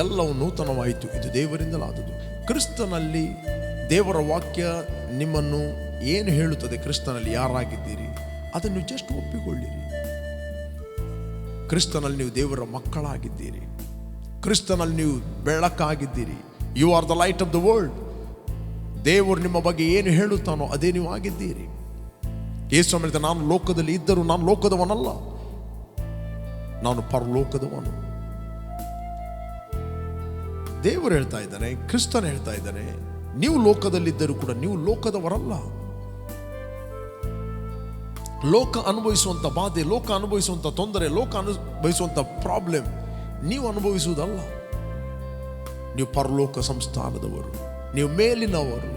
ಎಲ್ಲವೂ ನೂತನವಾಯಿತು, ಇದು ದೇವರಿಂದಲಾದದು. ಕ್ರಿಸ್ತನಲ್ಲಿ ದೇವರ ವಾಕ್ಯ ನಿಮ್ಮನ್ನು ಏನು ಹೇಳುತ್ತದೆ, ಕ್ರಿಸ್ತನಲ್ಲಿ ಯಾರಾಗಿದ್ದೀರಿ ಅದನ್ನು ಜಸ್ಟ್ ಒಪ್ಪಿಕೊಳ್ಳಿರಿ. ಕ್ರಿಸ್ತನಲ್ಲಿ ನೀವು ದೇವರ ಮಕ್ಕಳಾಗಿದ್ದೀರಿ, ಕ್ರಿಸ್ತನಲ್ಲಿ ನೀವು ಬೆಳಕಾಗಿದ್ದೀರಿ. You are the light of the world. ದೇವರು ನಿಮ್ಮ ಬಗ್ಗೆ ಏನು ಹೇಳುತ್ತಾನೋ ಅದೇ ನೀವು ಆಗಿದ್ದೀರಿ. ಯೇಸು ಹೇಳಿದ, ನಾನು ಲೋಕದಲ್ಲಿ ಇದ್ದರೂ ನಾನು ಲೋಕದವನಲ್ಲ, ನಾನು ಪರಲೋಕದವನು. ದೇವರು ಹೇಳ್ತಾ ಇದ್ದಾನೆ, ಕ್ರಿಸ್ತನ ಹೇಳ್ತಾ ಇದ್ದಾನೆ, ನೀವು ಲೋಕದಲ್ಲಿದ್ದರೂ ಕೂಡ ನೀವು ಲೋಕದವರಲ್ಲ. ಲೋಕ ಅನುಭವಿಸುವಂತ ಬಾಧೆ, ಲೋಕ ಅನುಭವಿಸುವಂತ ತೊಂದರೆ, ಲೋಕ ಅನುಭವಿಸುವಂತ ಪ್ರಾಬ್ಲಮ್ ನೀವು ಅನುಭವಿಸುವುದಲ್ಲ. ನೀವು ಪರಲೋಕ ಸಂಸ್ಥಾನದವರು, ನೀವು ಮೇಲಿನವರು,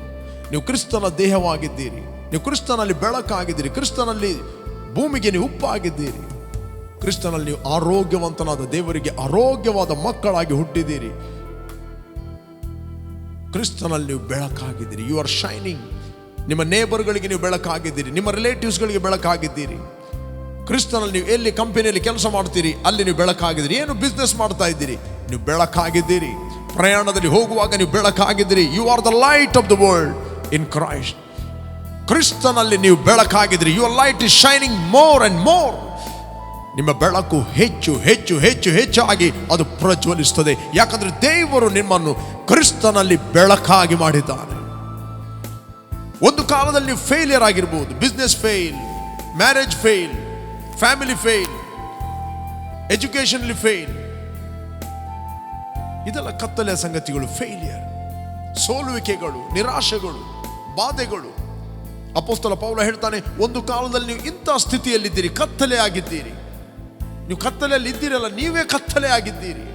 ನೀವು ಕ್ರಿಸ್ತನ ದೇಹವಾಗಿದ್ದೀರಿ, ನೀವು ಕ್ರಿಸ್ತನಲ್ಲಿ ಬೆಳಕಾಗಿದ್ದೀರಿ, ಕ್ರಿಸ್ತನಲ್ಲಿ ಭೂಮಿಗೆ ನೀವು ಉಪ್ಪಾಗಿದ್ದೀರಿ, ಕ್ರಿಸ್ತನಲ್ಲಿ ನೀವು ಆರೋಗ್ಯವಂತನಾದ ದೇವರಿಗೆ ಆರೋಗ್ಯವಾದ ಮಕ್ಕಳಾಗಿ ಹುಟ್ಟಿದ್ದೀರಿ, ಕ್ರಿಸ್ತನಲ್ಲಿ ನೀವು ಬೆಳಕಾಗಿದ್ದೀರಿ. You are shining. ನಿಮ್ಮ ನೇಬರ್ಗಳಿಗೆ ನೀವು ಬೆಳಕಾಗಿದ್ದೀರಿ, ನಿಮ್ಮ ರಿಲೇಟಿವ್ಸ್ಗಳಿಗೆ ಬೆಳಕಾಗಿದ್ದೀರಿ. ಕ್ರಿಸ್ತನಲ್ಲಿ ನೀವು ಎಲ್ಲಿ ಕಂಪನಿಯಲ್ಲಿ ಕೆಲಸ ಮಾಡ್ತೀರಿ ಅಲ್ಲಿ ನೀವು ಬೆಳಕಾಗಿದ್ದೀರಿ. ಏನು ಬಿಸ್ನೆಸ್ ಮಾಡ್ತಾ ಇದ್ದೀರಿ, ನೀವು ಬೆಳಕಾಗಿದ್ದೀರಿ. ಪ್ರಯಾಣದಲ್ಲಿ ಹೋಗುವಾಗ ನೀವು ಬೆಳಕಾಗಿದ್ದೀರಿ. You are the light of the world in Christ. ಕ್ರಿಸ್ತನಲ್ಲಿ ನೀವು ಬೆಳಕಾಗಿದ್ದೀರಿ. Your light is shining more and more. ನಿಮ್ಮ ಬೆಳಕು ಹೆಚ್ಚು ಹೆಚ್ಚು ಹೆಚ್ಚು ಹೆಚ್ಚಾಗಿ ಅದು ಪ್ರಜ್ವಲಿಸುತ್ತದೆ. ಯಾಕಂದ್ರೆ ದೇವರು ನಿಮ್ಮನ್ನು ಕ್ರಿಸ್ತನಲ್ಲಿ ಬೆಳಕಾಗಿ ಮಾಡಿದ್ದಾನೆ. ಒಂದು ಕಾಲದಲ್ಲಿ ನೀವು ಫೇಲಿಯರ್ ಆಗಿರ್ಬೋದು, business fail, marriage fail, family fail, educationally fail, ಇದೆಲ್ಲ ಕತ್ತಲೆಯ ಸಂಗತಿಗಳು. ಫೇಲಿಯರ್, ಸೋಲುವಿಕೆಗಳು, ನಿರಾಶೆಗಳು, ಬಾಧೆಗಳು. ಅಪೊಸ್ತಲ ಪೌಲ ಹೇಳ್ತಾನೆ, ಒಂದು ಕಾಲದಲ್ಲಿ ನೀವು ಇಂಥ ಸ್ಥಿತಿಯಲ್ಲಿದ್ದೀರಿ, ಕತ್ತಲೆ ಆಗಿದ್ದೀರಿ. ನೀವು ಕತ್ತಲೆಯಲ್ಲಿ ಇದ್ದೀರಲ್ಲ, ನೀವೇ ಕತ್ತಲೆ ಆಗಿದ್ದೀರಿ.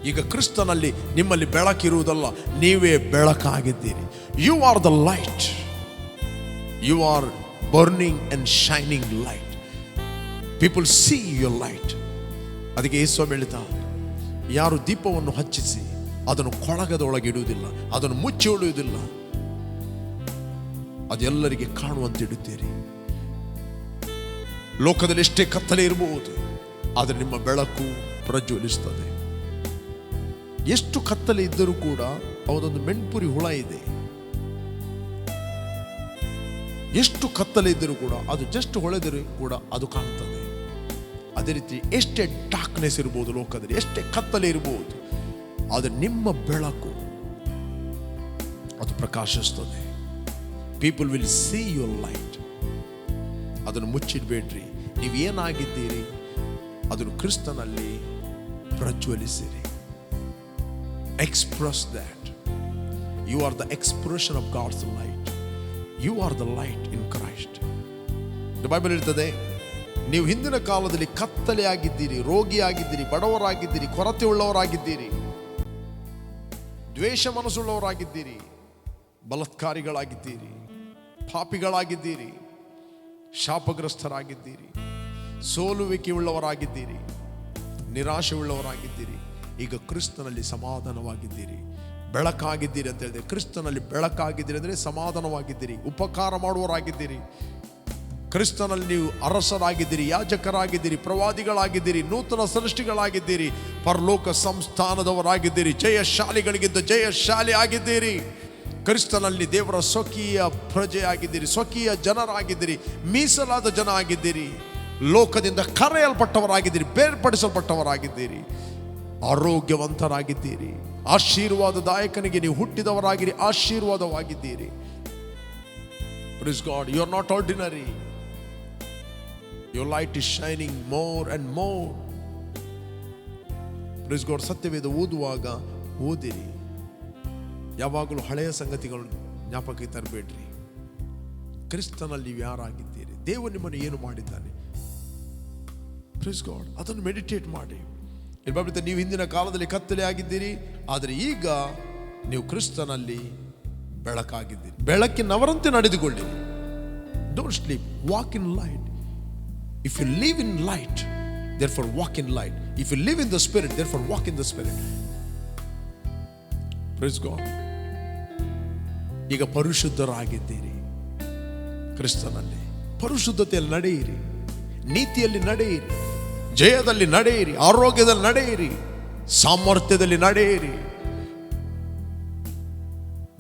ಈಗ ಕ್ರಿಸ್ತನಲ್ಲಿ ನಿಮ್ಮಲ್ಲಿ ಬೆಳಕಿರುವುದಲ್ಲ, ನೀವೇ ಬೆಳಕಾಗಿದ್ದೀರಿ. You are the light. You are burning and shining light. People see your light. ಅದಕ್ಕೆ ಯೇಸು ಹೇಳಿದ, ಯಾರು ದೀಪವನ್ನು ಹಚ್ಚಿಸಿ ಅದನ್ನು ಕೊಳಗದೊಳಗೆ ಇಡುವುದಿಲ್ಲ, ಅದನ್ನು ಮುಚ್ಚಿ ಇಡುವುದಿಲ್ಲ, ಅದೆಲ್ಲರಿಗೆ ಕಾಣುವಂತಿಡುತ್ತೀರಿ. ಲೋಕದಲ್ಲಿ ಎಷ್ಟೇ ಕತ್ತಲೆ ಇರಬಹುದು, ಆದರೆ ನಿಮ್ಮ ಬೆಳಕು ಪ್ರಜ್ವಲಿಸುತ್ತದೆ. ಎಷ್ಟು ಕತ್ತಲೆ ಇದ್ದರೂ ಕೂಡ ಅವದೊಂದು ಮೆಣ್ಪುರಿ ಹುಳ ಇದೆ. ಎಷ್ಟು ಕತ್ತಲೆ ಇದ್ದರೂ ಕೂಡ ಅದು ಜಸ್ಟ್ ಹೊಳೆದರೂ ಕೂಡ ಅದು ಕಾಣ್ತದೆ. ಅದೇ ರೀತಿ ಎಷ್ಟೇ ಡಾರ್ಕ್ನೆಸ್ ಇರಬಹುದು, ಲೋಕದಲ್ಲಿ ಎಷ್ಟೇ ಕತ್ತಲೆ ಇರಬಹುದು, ಆದರೆ ನಿಮ್ಮ ಬೆಳಕು ಅದು ಪ್ರಕಾಶಿಸ್ತದೆ. People will see your light. ಅದನ್ನು ಮುಚ್ಚಿಡ್ಬೇಡ್ರಿ. ನೀವೇನಾಗಿದ್ದೀರಿ ಅದನ್ನು ಕ್ರಿಸ್ತನಲ್ಲಿ ಪ್ರಜ್ವಲಿಸಿರಿ. Express that. You are the expression of God's light. You are the light in Christ. The Bible ಹೇಳ್ತದೆ, ನೀವು ಹಿಂದಿನ ಕಾಲದಲ್ಲಿ ಕತ್ತಲೆ ಆಗಿದ್ದೀರಿ, ರೋಗಿಯಾಗಿದ್ದೀರಿ, ಬಡವರಾಗಿದ್ದೀರಿ, ಕೊರತೆ ಉಳ್ಳವರಾಗಿದ್ದೀರಿ, ದ್ವೇಷ ಮನಸ್ಸುಳ್ಳವರಾಗಿದ್ದೀರಿ, ಬಲಾತ್ಕಾರಿಗಳಾಗಿದ್ದೀರಿ, ಪಾಪಿಗಳಾಗಿದ್ದೀರಿ, ಶಾಪಗ್ರಸ್ತರಾಗಿದ್ದೀರಿ, ಸೋಲುವಿಕೆ ಉಳ್ಳವರಾಗಿದ್ದೀರಿ, ನಿರಾಶೆ ಉಳ್ಳವರಾಗಿದ್ದೀರಿ. ಈಗ ಕ್ರಿಸ್ತನಲ್ಲಿ ಸಮಾಧಾನವಾಗಿದ್ದೀರಿ, ಬೆಳಕಾಗಿದ್ದೀರಿ ಅಂತ ಹೇಳಿದೆ. ಕ್ರಿಸ್ತನಲ್ಲಿ ಬೆಳಕಾಗಿದ್ದೀರಿ ಅಂದರೆ ಸಮಾಧಾನವಾಗಿದ್ದೀರಿ, ಉಪಕಾರ ಮಾಡುವವರಾಗಿದ್ದೀರಿ. ಕ್ರಿಸ್ತನಲ್ಲಿ ನೀವು ಅರಸರಾಗಿದ್ದೀರಿ, ಯಾಜಕರಾಗಿದ್ದೀರಿ, ಪ್ರವಾದಿಗಳಾಗಿದ್ದೀರಿ, ನೂತನ ಸೃಷ್ಟಿಗಳಾಗಿದ್ದೀರಿ, ಪರಲೋಕ ಸಂಸ್ಥಾನದವರಾಗಿದ್ದೀರಿ, ಜಯಶಾಲಿಗಳಿಗಿದ್ದ ಜಯಶಾಲಿ ಆಗಿದ್ದೀರಿ. ಕ್ರಿಸ್ತನಲ್ಲಿ ದೇವರ ಸ್ವಕೀಯ ಪ್ರಜೆಯಾಗಿದ್ದೀರಿ, ಸ್ವಕೀಯ ಜನರಾಗಿದ್ದೀರಿ, ಮೀಸಲಾದ ಜನ ಆಗಿದ್ದೀರಿ, ಲೋಕದಿಂದ ಕರೆಯಲ್ಪಟ್ಟವರಾಗಿದ್ದೀರಿ, ಬೇರ್ಪಡಿಸಲ್ಪಟ್ಟವರಾಗಿದ್ದೀರಿ, ಆರೋಗ್ಯವಂತರಾಗಿದ್ದೀರಿ, ಆಶೀರ್ವಾದದಾಯಕನಿಗೆ ನೀವು ಹುಟ್ಟಿದವರಾಗಿರಿ, ಆಶೀರ್ವಾದವಾಗಿದ್ದೀರಿ. Praise God, you are not ordinary. Your light is shining more and more. Praise God. ಸತ್ಯವೇದ ಓದುವಾಗ ಓದಿರಿ. ಯಾವಾಗಲೂ ಹಳೆಯ ಸಂಗತಿಗಳನ್ನು ಜ್ಞಾಪಕಕ್ಕೆ ತರಬೇಡ್ರಿ. ಕ್ರಿಸ್ತನಲ್ಲಿ ನೀವು ಯಾರಾಗಿದ್ದೀರಿ, ದೇವರು ನಿಮ್ಮನ್ನು ಏನು ಮಾಡಿದ್ದಾನೆ, Praise God, ಅದನ್ನು ಮೆಡಿಟೇಟ್ ಮಾಡಿ. ನೀವು ಹಿಂದಿನ ಕಾಲದಲ್ಲಿ ಕತ್ತಲೆ ಆಗಿದ್ದೀರಿ, ಆದರೆ ಈಗ ನೀವು ಕ್ರಿಸ್ತನಲ್ಲಿ ಬೆಳಕಾಗಿದ್ದೀರಿ. ಬೆಳಕಿನವರಂತೆ ನಡೆದುಕೊಳ್ಳಿ. Don't sleep, walk in light. If you live in light, therefore walk in light. If you live in the spirit, therefore walk in the spirit. Praise God. ಈಗ ಪರಿಶುದ್ಧರಾಗಿದ್ದೀರಿ ಕ್ರಿಸ್ತನಲ್ಲಿ. ಪರಿಶುದ್ಧತೆಯಲ್ಲಿ ನಡೆಯಿರಿ, ನೀತಿಯಲ್ಲಿ ನಡೆಯಿರಿ, ಜಯದಲ್ಲಿ ನಡೆಯಿರಿ, ಆರೋಗ್ಯದಲ್ಲಿ ನಡೆಯಿರಿ, ಸಾಮರ್ಥ್ಯದಲ್ಲಿ ನಡೆಯಿರಿ.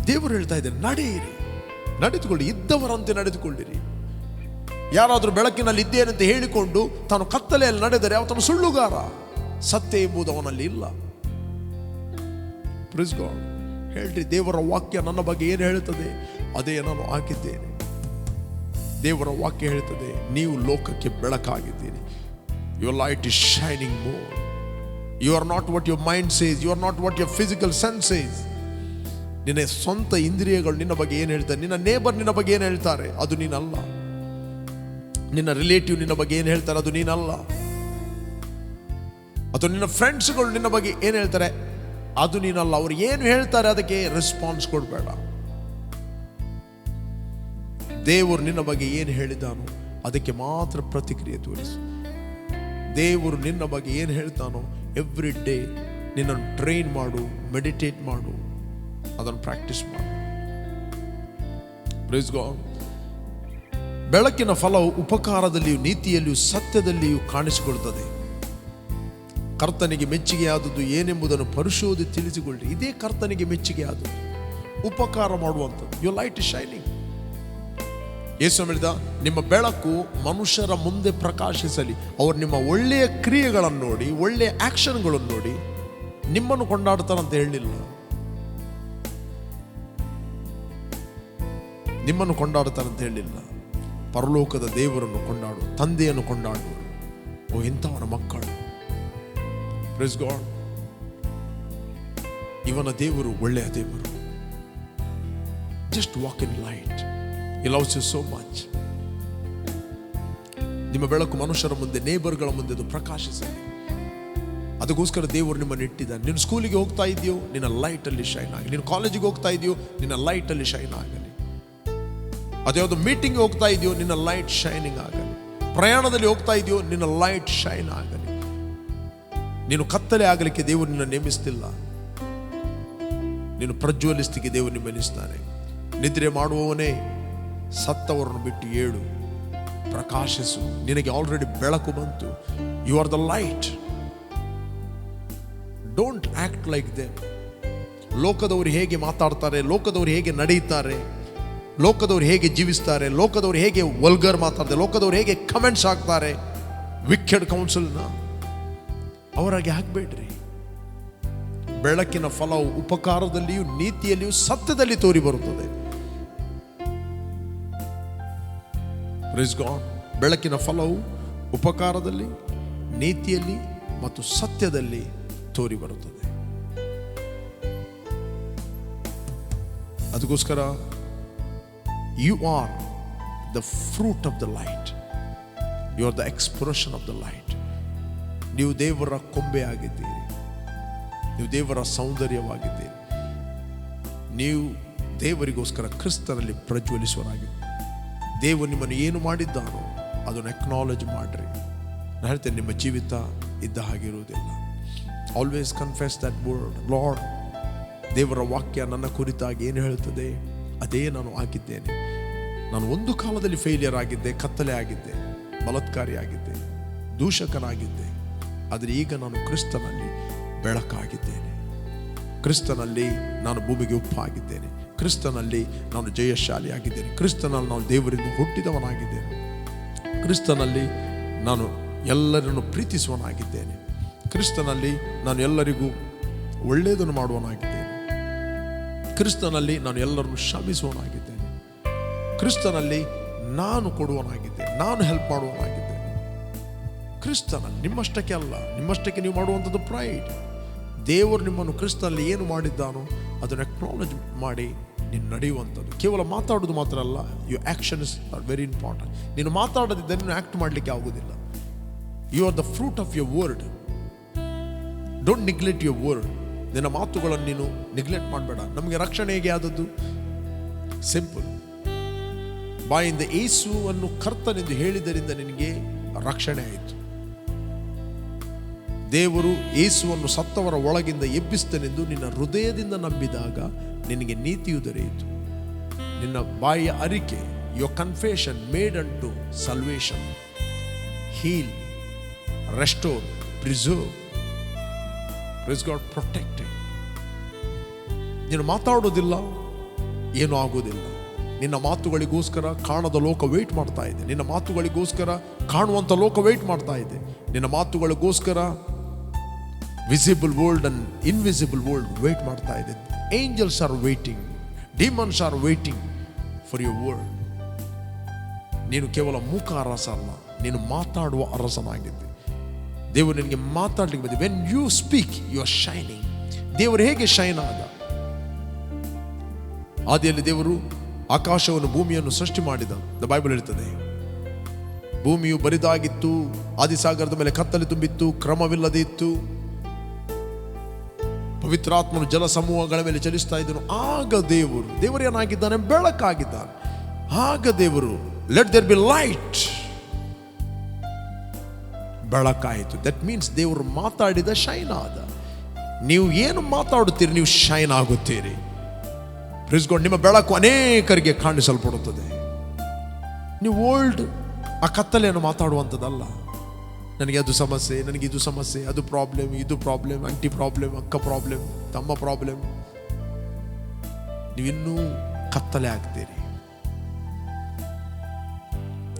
ದೇವರು ಹೇಳ್ತಾ ಇದ್ದಾರೆ, ನಡೆಯಿರಿ, ನಡೆದುಕೊಳ್ಳಿ, ಇದ್ದವರಂತೆ ನಡೆದುಕೊಳ್ಳಿರಿ. ಯಾರಾದರೂ ಬೆಳಕಿನಲ್ಲಿ ಇದ್ದೇನಂತ ಹೇಳಿಕೊಂಡು ತಾನು ಕತ್ತಲೆಯಲ್ಲಿ ನಡೆದರೆ ಅವನು ಸುಳ್ಳುಗಾರ, ಸತ್ಯ ಎಂಬುದು ಅವನಲ್ಲಿ ಇಲ್ಲ. ಪ್ರೀಸ್ ಗಾಡ್. ಹೇಳ್ರಿ, ದೇವರ ವಾಕ್ಯ ನನ್ನ ಬಗ್ಗೆ ಏನು ಹೇಳುತ್ತದೆ ಅದೇ ನಾನು ಹಾಕಿದ್ದೇನೆ. ದೇವರ ವಾಕ್ಯ ಹೇಳ್ತದೆ, ನೀವು ಲೋಕಕ್ಕೆ ಬೆಳಕಾಗಿದ್ದೀರಿ. Your light is shining more. You are not what your mind says, you are not what your physical sense says. ನಿನ್ನ ಸ್ವಂತ ಇಂದ್ರಿಯಗಳು ನಿನ್ನ ಬಗ್ಗೆ ಏನು ಹೇಳ್ತಾರೆ, ನಿನ್ನ ನೇಬರ್ ನಿನ್ನ ಬಗ್ಗೆ ಏನು ಹೇಳ್ತಾರೆ ಅದು ನೀನಲ್ಲ. ನಿನ್ನ ರಿಲೇಟಿವ್ ನಿನ್ನ ಬಗ್ಗೆ ಏನು ಹೇಳ್ತಾರೆ ಅದು ನೀನಲ್ಲ. ಅಥವಾ ನಿನ್ನ ಫ್ರೆಂಡ್ಸ್ಗಳು ನಿನ್ನ ಬಗ್ಗೆ ಏನು ಹೇಳ್ತಾರೆ ಅದು ನೀನಲ್ಲ. ಅವ್ರು ಏನು ಹೇಳ್ತಾರೆ ಅದಕ್ಕೆ ರೆಸ್ಪಾನ್ಸ್ ಕೊಡಬೇಡ. ದೇವರು ನಿನ್ನ ಬಗ್ಗೆ ಏನು ಹೇಳಿದಾನೋ ಅದಕ್ಕೆ ಮಾತ್ರ ಪ್ರತಿಕ್ರಿಯೆ ತೋರಿಸು. ದೇವರು ನಿನ್ನ ಬಗ್ಗೆ ಏನು ಹೇಳ್ತಾನೋ ಎವ್ರಿ ಡೇ ನಿನ್ನನ್ನು ಟ್ರೈನ್ ಮಾಡು, ಮೆಡಿಟೇಟ್ ಮಾಡು, ಅದನ್ನು ಪ್ರಾಕ್ಟೀಸ್ ಮಾಡು. Price God. ಬೆಳಕಿನ ಫಲವು ಉಪಕಾರದಲ್ಲಿಯೂ ನೀತಿಯಲ್ಲಿಯೂ ಸತ್ಯದಲ್ಲಿಯೂ ಕಾಣಿಸಿಕೊಳ್ಳುತ್ತದೆ. ಕರ್ತನಿಗೆ ಮೆಚ್ಚುಗೆಯಾದದ್ದು ಏನೆಂಬುದನ್ನು ಪರಿಶೋಧಿ ತಿಳಿಸಿಕೊಳ್ಳಿ. ಇದೇ ಕರ್ತನಿಗೆ ಮೆಚ್ಚುಗೆಯಾದದ್ದು, ಉಪಕಾರ ಮಾಡುವಂಥದ್ದು. Your light is shining. ಯೇಸು ಹೇಳಿದ, ನಿಮ್ಮ ಬೆಳಕು ಮನುಷ್ಯರ ಮುಂದೆ ಪ್ರಕಾಶಿಸಲಿ. ಅವರು ನಿಮ್ಮ ಒಳ್ಳೆಯ ಕ್ರಿಯೆಗಳನ್ನು ನೋಡಿ, ಒಳ್ಳೆಯ ಆಕ್ಷನ್ಗಳನ್ನು ನೋಡಿ ನಿಮ್ಮನ್ನು ಕೊಂಡಾಡ್ತಾರಂತ ಹೇಳಲಿಲ್ಲ. ನಿಮ್ಮನ್ನು ಕೊಂಡಾಡ್ತಾರಂತ ಹೇಳಲಿಲ್ಲ. ಪರಲೋಕದ ದೇವರನ್ನು ಕೊಂಡಾಡು, ತಂದೆಯನ್ನು ಕೊಂಡಾಡು. ಓ, ಇಂಥವನ ಮಕ್ಕಳು. Praise God. ಇವನ ದೇವರು ಒಳ್ಳೆಯ ದೇವರು. Just walk in light. He loves you so much. ನಿಮ್ಮ ಬೆಳಕು ಮನುಷ್ಯರ ಮುಂದೆ, ನೇಬರ್ಗಳ ಮುಂದೆ ಅದು ಪ್ರಕಾಶಿಸಲಿ. ಅದಕ್ಕೋಸ್ಕರ ದೇವರು ನಿಮ್ಮನ್ನು ಇಟ್ಟಿದ್ದಾನೆ. ನೀನು ಸ್ಕೂಲಿಗೆ ಹೋಗ್ತಾ ಇದೆಯೋ, ನಿನ್ನ ಲೈಟಲ್ಲಿ ಶೈನ್ ಆಗಲಿ. ನೀನು ಕಾಲೇಜಿಗೆ ಹೋಗ್ತಾ ಇದೆಯೋ, ನಿನ್ನ ಲೈಟಲ್ಲಿ ಶೈನ್ ಆಗಲಿ. ಅದ್ಯಾವುದು ಮೀಟಿಂಗ್ ಹೋಗ್ತಾ ಇದೆಯೋ, ನಿನ್ನ ಲೈಟ್ ಶೈನಿಂಗ್ ಆಗಲಿ. ಪ್ರಯಾಣದಲ್ಲಿ ಹೋಗ್ತಾ ಇದೆಯೋ, ನಿನ್ನ ಲೈಟ್ ಶೈನ್ ಆಗಲಿ. ನೀನು ಕತ್ತಲೆ ಆಗಲಿಕ್ಕೆ ದೇವರು ನಿನ್ನ ನೇಮಿಸ್ತಿಲ್ಲ. ನೀನು ಪ್ರಜ್ವಲಿಸ್ತಿಗೆ ದೇವರು ನಿಮ್ಮನಿಸ್ತಾನೆ. ನಿದ್ರೆ ಮಾಡುವವನೇ, ಸತ್ತವರನ್ನು ಬಿಟ್ಟು ಏಳು, ಪ್ರಕಾಶಿಸು. ನಿನಗೆ ಆಲ್ರೆಡಿ ಬೆಳಕು ಬಂತು. You are the light. Don't act like them. ಲೋಕದವರು ಹೇಗೆ ಮಾತಾಡ್ತಾರೆ, ಲೋಕದವರು ಹೇಗೆ ನಡೆಯುತ್ತಾರೆ, ಲೋಕದವರು ಹೇಗೆ ಜೀವಿಸ್ತಾರೆ, ಲೋಕದವರು ಹೇಗೆ ವಲ್ಗರ್ ಮಾತಾಡ್ತಾರೆ, ಲೋಕದವರು ಹೇಗೆ ಕಮೆಂಟ್ಸ್ ಹಾಕ್ತಾರೆ, ವಿಕೆಡ್ ಕೌನ್ಸಿಲ್ನ ಅವರಾಗೆ ಹಾಕಬೇಡ್ರಿ. ಬೆಳಕಿನ ಫಲವು ಉಪಕಾರದಲ್ಲಿಯೂ ನೀತಿಯಲ್ಲಿಯೂ ಸತ್ಯದಲ್ಲಿ ತೋರಿ ಬರುತ್ತದೆ. Praise God. ಬೆಳಕಿನ ಫಲವು ಉಪಕಾರದಲ್ಲಿ, ನೀತಿಯಲ್ಲಿ ಮತ್ತು ಸತ್ಯದಲ್ಲಿ ತೋರಿ ಬರುತ್ತದೆ. ಅದಕ್ಕೋಸ್ಕರ you are the fruit of the light. You are the expression of the light. ನೀವು ದೇವರ ಕೊಂಬೆ ಆಗಿದ್ದೀರಿ. ನೀವು ದೇವರ ಸೌಂದರ್ಯವಾಗಿದ್ದೀರಿ. ನೀವು ದೇವರಿಗೋಸ್ಕರ ಕ್ರಿಸ್ತನಲ್ಲಿ ಪ್ರಜ್ವಲಿಸುವರಾಗಿದ್ದೀರಿ. ದೇವರು ನಿಮ್ಮನ್ನು ಏನು ಮಾಡಿದ್ದಾನೋ ಅದನ್ನು ಅಕ್ನಾಲೇಜ್ ಮಾಡ್ರಿ. ನಾನು ಹೇಳ್ತೇನೆ, ನಿಮ್ಮ ಜೀವಿತ ಇದ್ದ ಹಾಗಿರುವುದಿಲ್ಲ. Always confess that word. Lord, ದೇವರ ವಾಕ್ಯ ನನ್ನ ಕುರಿತಾಗಿ ಏನು ಹೇಳ್ತದೆ ಅದೇ ನಾನು ಆಗಿದ್ದೇನೆ. ನಾನು ಒಂದು ಕಾಲದಲ್ಲಿ ಫೇಲಿಯರ್ ಆಗಿದ್ದೆ, ಕತ್ತಲೆ ಆಗಿದ್ದೆ, ಬಲಾತ್ಕಾರಿ ಆಗಿದ್ದೆ, ದೂಷಕನಾಗಿದ್ದೆ. ಆದರೆ ಈಗ ನಾನು ಕ್ರಿಸ್ತನಲ್ಲಿ ಬೆಳಕಾಗಿದ್ದೇನೆ. ಕ್ರಿಸ್ತನಲ್ಲಿ ನಾನು ಭೂಮಿಗೆ ಉಪ್ಪಾಗಿದ್ದೇನೆ. ಕ್ರಿಸ್ತನಲ್ಲಿ ನಾನು ಜಯಶಾಲಿಯಾಗಿದ್ದೇನೆ. ಕ್ರಿಸ್ತನಲ್ಲಿ ನಾನು ದೇವರಿಂದ ಹುಟ್ಟಿದವನಾಗಿದ್ದೇನೆ. ಕ್ರಿಸ್ತನಲ್ಲಿ ನಾನು ಎಲ್ಲರನ್ನು ಪ್ರೀತಿಸುವನಾಗಿದ್ದೇನೆ. ಕ್ರಿಸ್ತನಲ್ಲಿ ನಾನು ಎಲ್ಲರಿಗೂ ಒಳ್ಳೆಯದನ್ನು ಮಾಡುವನಾಗಿದ್ದೇನೆ. ಕ್ರಿಸ್ತನಲ್ಲಿ ನಾನು ಎಲ್ಲರನ್ನು ಕ್ಷಮಿಸುವನಾಗಿದ್ದೇನೆ. ಕ್ರಿಸ್ತನಲ್ಲಿ ನಾನು ಕೊಡುವನಾಗಿದ್ದೇನೆ, ನಾನು ಹೆಲ್ಪ್ ಮಾಡುವನಾಗಿದ್ದೇನೆ. ಕ್ರಿಸ್ತನಲ್ಲಿ, ನಿಮ್ಮಷ್ಟಕ್ಕೆ ಅಲ್ಲ. ನಿಮ್ಮಷ್ಟಕ್ಕೆ ನೀವು ಮಾಡುವಂಥದ್ದು ಪ್ರೈಡ್. ದೇವರು ನಿಮ್ಮನ್ನು ಕ್ರಿಸ್ತನಲ್ಲಿ ಏನು ಮಾಡಿದ್ದಾನೋ ಅದನ್ನು ಅಕ್ನಾಲೇಜ್ ಮಾಡಿ ನೀನು ನಡೆಯುವಂಥದ್ದು. ಕೇವಲ ಮಾತಾಡೋದು ಮಾತ್ರ ಅಲ್ಲ, your action is very important. ನೀನು ಮಾತಾಡೋದಿದ್ದರೆ ನೀನು ಆ್ಯಕ್ಟ್ ಮಾಡಲಿಕ್ಕೆ ಆಗೋದಿಲ್ಲ. You are the fruit of your word. Don't neglect your word. ನಿನ್ನ ಮಾತುಗಳನ್ನು ನೀನು ನಿಗ್ಲೆಕ್ಟ್ ಮಾಡಬೇಡ. ನಮಗೆ ರಕ್ಷಣೆ ಹೇಗೆ ಆದದ್ದು? ಸಿಂಪಲ್. ಬಾಯಿಂದ ಯೇಸುವನ್ನು ಕರ್ತನೆಂದು ಹೇಳಿದ್ದರಿಂದ ನಿನಗೆ ರಕ್ಷಣೆ ಆಯಿತು. ದೇವರು ಯೇಸುವನ್ನು ಸತ್ತವರ ಒಳಗಿಂದ ಎಬ್ಬಿಸ್ತನೆಂದು ನಿನ್ನ ಹೃದಯದಿಂದ ನಂಬಿದಾಗ ನಿನಗೆ ನೀತಿಯು ದೊರೆಯಿತು. ನಿನ್ನ ಬಾಯಿಯ ಅರಿಕೆ, your confession made unto salvation, heal restore, preserve, praise God, protected. ನೀನು ಮಾತಾಡೋದಿಲ್ಲ, ಏನೂ ಆಗೋದಿಲ್ಲ. ನಿನ್ನ ಮಾತುಗಳಿಗೋಸ್ಕರ ಕಾಣದ ಲೋಕ ವೆಯ್ಟ್ ಮಾಡ್ತಾ ಇದೆ. ನಿನ್ನ ಮಾತುಗಳಿಗೋಸ್ಕರ ಕಾಣುವಂಥ ಲೋಕ ವೆಯ್ಟ್ ಮಾಡ್ತಾ ಇದೆ. ನಿನ್ನ ಮಾತುಗಳಿಗೋಸ್ಕರ visible world and invisible world wait ಮಾಡ್ತಾ ಇದೆ. Angels are waiting, demons are waiting for your word. ನೀನು ಕೇವಲ ಮೂಕ ಅರಸ ಅಲ್ಲ, ನೀನು ಮಾತಾಡುವ ಅರಸನಾಗಿದ್ದೆ. ದೇವರು ನಿನಗೆ ಮಾತಾಡ್ಲಿಕ್ಕೆ ಬಂದಿದೆ. When you speak you are shining. ದೇವರು ಹೇಗೆ ಶೈನ್ ಆದ? ಆದಿಯಲ್ಲಿ ದೇವರು ಆಕಾಶವನ್ನು ಭೂಮಿಯನ್ನು ಸೃಷ್ಟಿ ಮಾಡಿದ. ದ ಬೈಬಲ್ ಹೇಳ್ತದೆ, ಭೂಮಿಯು ಬರಿದಾಗಿತ್ತು, ಆದಿಸಾಗರದ ಮೇಲೆ ಕತ್ತಲೆ ತುಂಬಿತ್ತು, ಕ್ರಮವಿಲ್ಲದೆ ಇತ್ತು. ಪವಿತ್ರಾತ್ಮನು ಜಲ ಸಮೂಹಗಳ ಮೇಲೆ ಚಲಿಸ್ತಾ ಇದ್ದನು. ಆಗ ದೇವರು ಏನಾಗಿದ್ದಾನೆ? ಬೆಳಕಾಗಿದ್ದಾನೆ. ಆಗ ದೇವರು ಲೆಟ್ ದೇರ್ ಬಿ ಲೈಟ್, ಬೆಳಕಾಯಿತು. ದಟ್ ಮೀನ್ಸ್ ದೇವರು ಮಾತಾಡಿದ ಶೈನ್ ಆದ. ನೀವು ಏನು ಮಾತಾಡುತ್ತೀರಿ, ನೀವು ಶೈನ್ ಆಗುತ್ತೀರಿ. Praise God. ನಿಮ್ಮ ಬೆಳಕು ಅನೇಕರಿಗೆ ಕಾಣಿಸಲ್ಪಡುತ್ತದೆ. ನೀವು ಓಲ್ಡ್ ಆ ಕತ್ತಲೆಯನ್ನು ಮಾತಾಡುವಂಥದ್ದಲ್ಲ. ನನಗೆ ಅದು ಸಮಸ್ಯೆ, ನನಗೆ ಇದು ಸಮಸ್ಯೆ, ಅದು ಪ್ರಾಬ್ಲಮ್, ಇದು ಪ್ರಾಬ್ಲಮ್, ಅಂಟಿ ಪ್ರಾಬ್ಲಮ್, ಅಕ್ಕ ಪ್ರಾಬ್ಲಮ್, ತಮ್ಮ ಪ್ರಾಬ್ಲಮ್. ನೀವಿನ್ನೂ ಕತ್ತಲೆ ಆಗ್ತೀರಿ.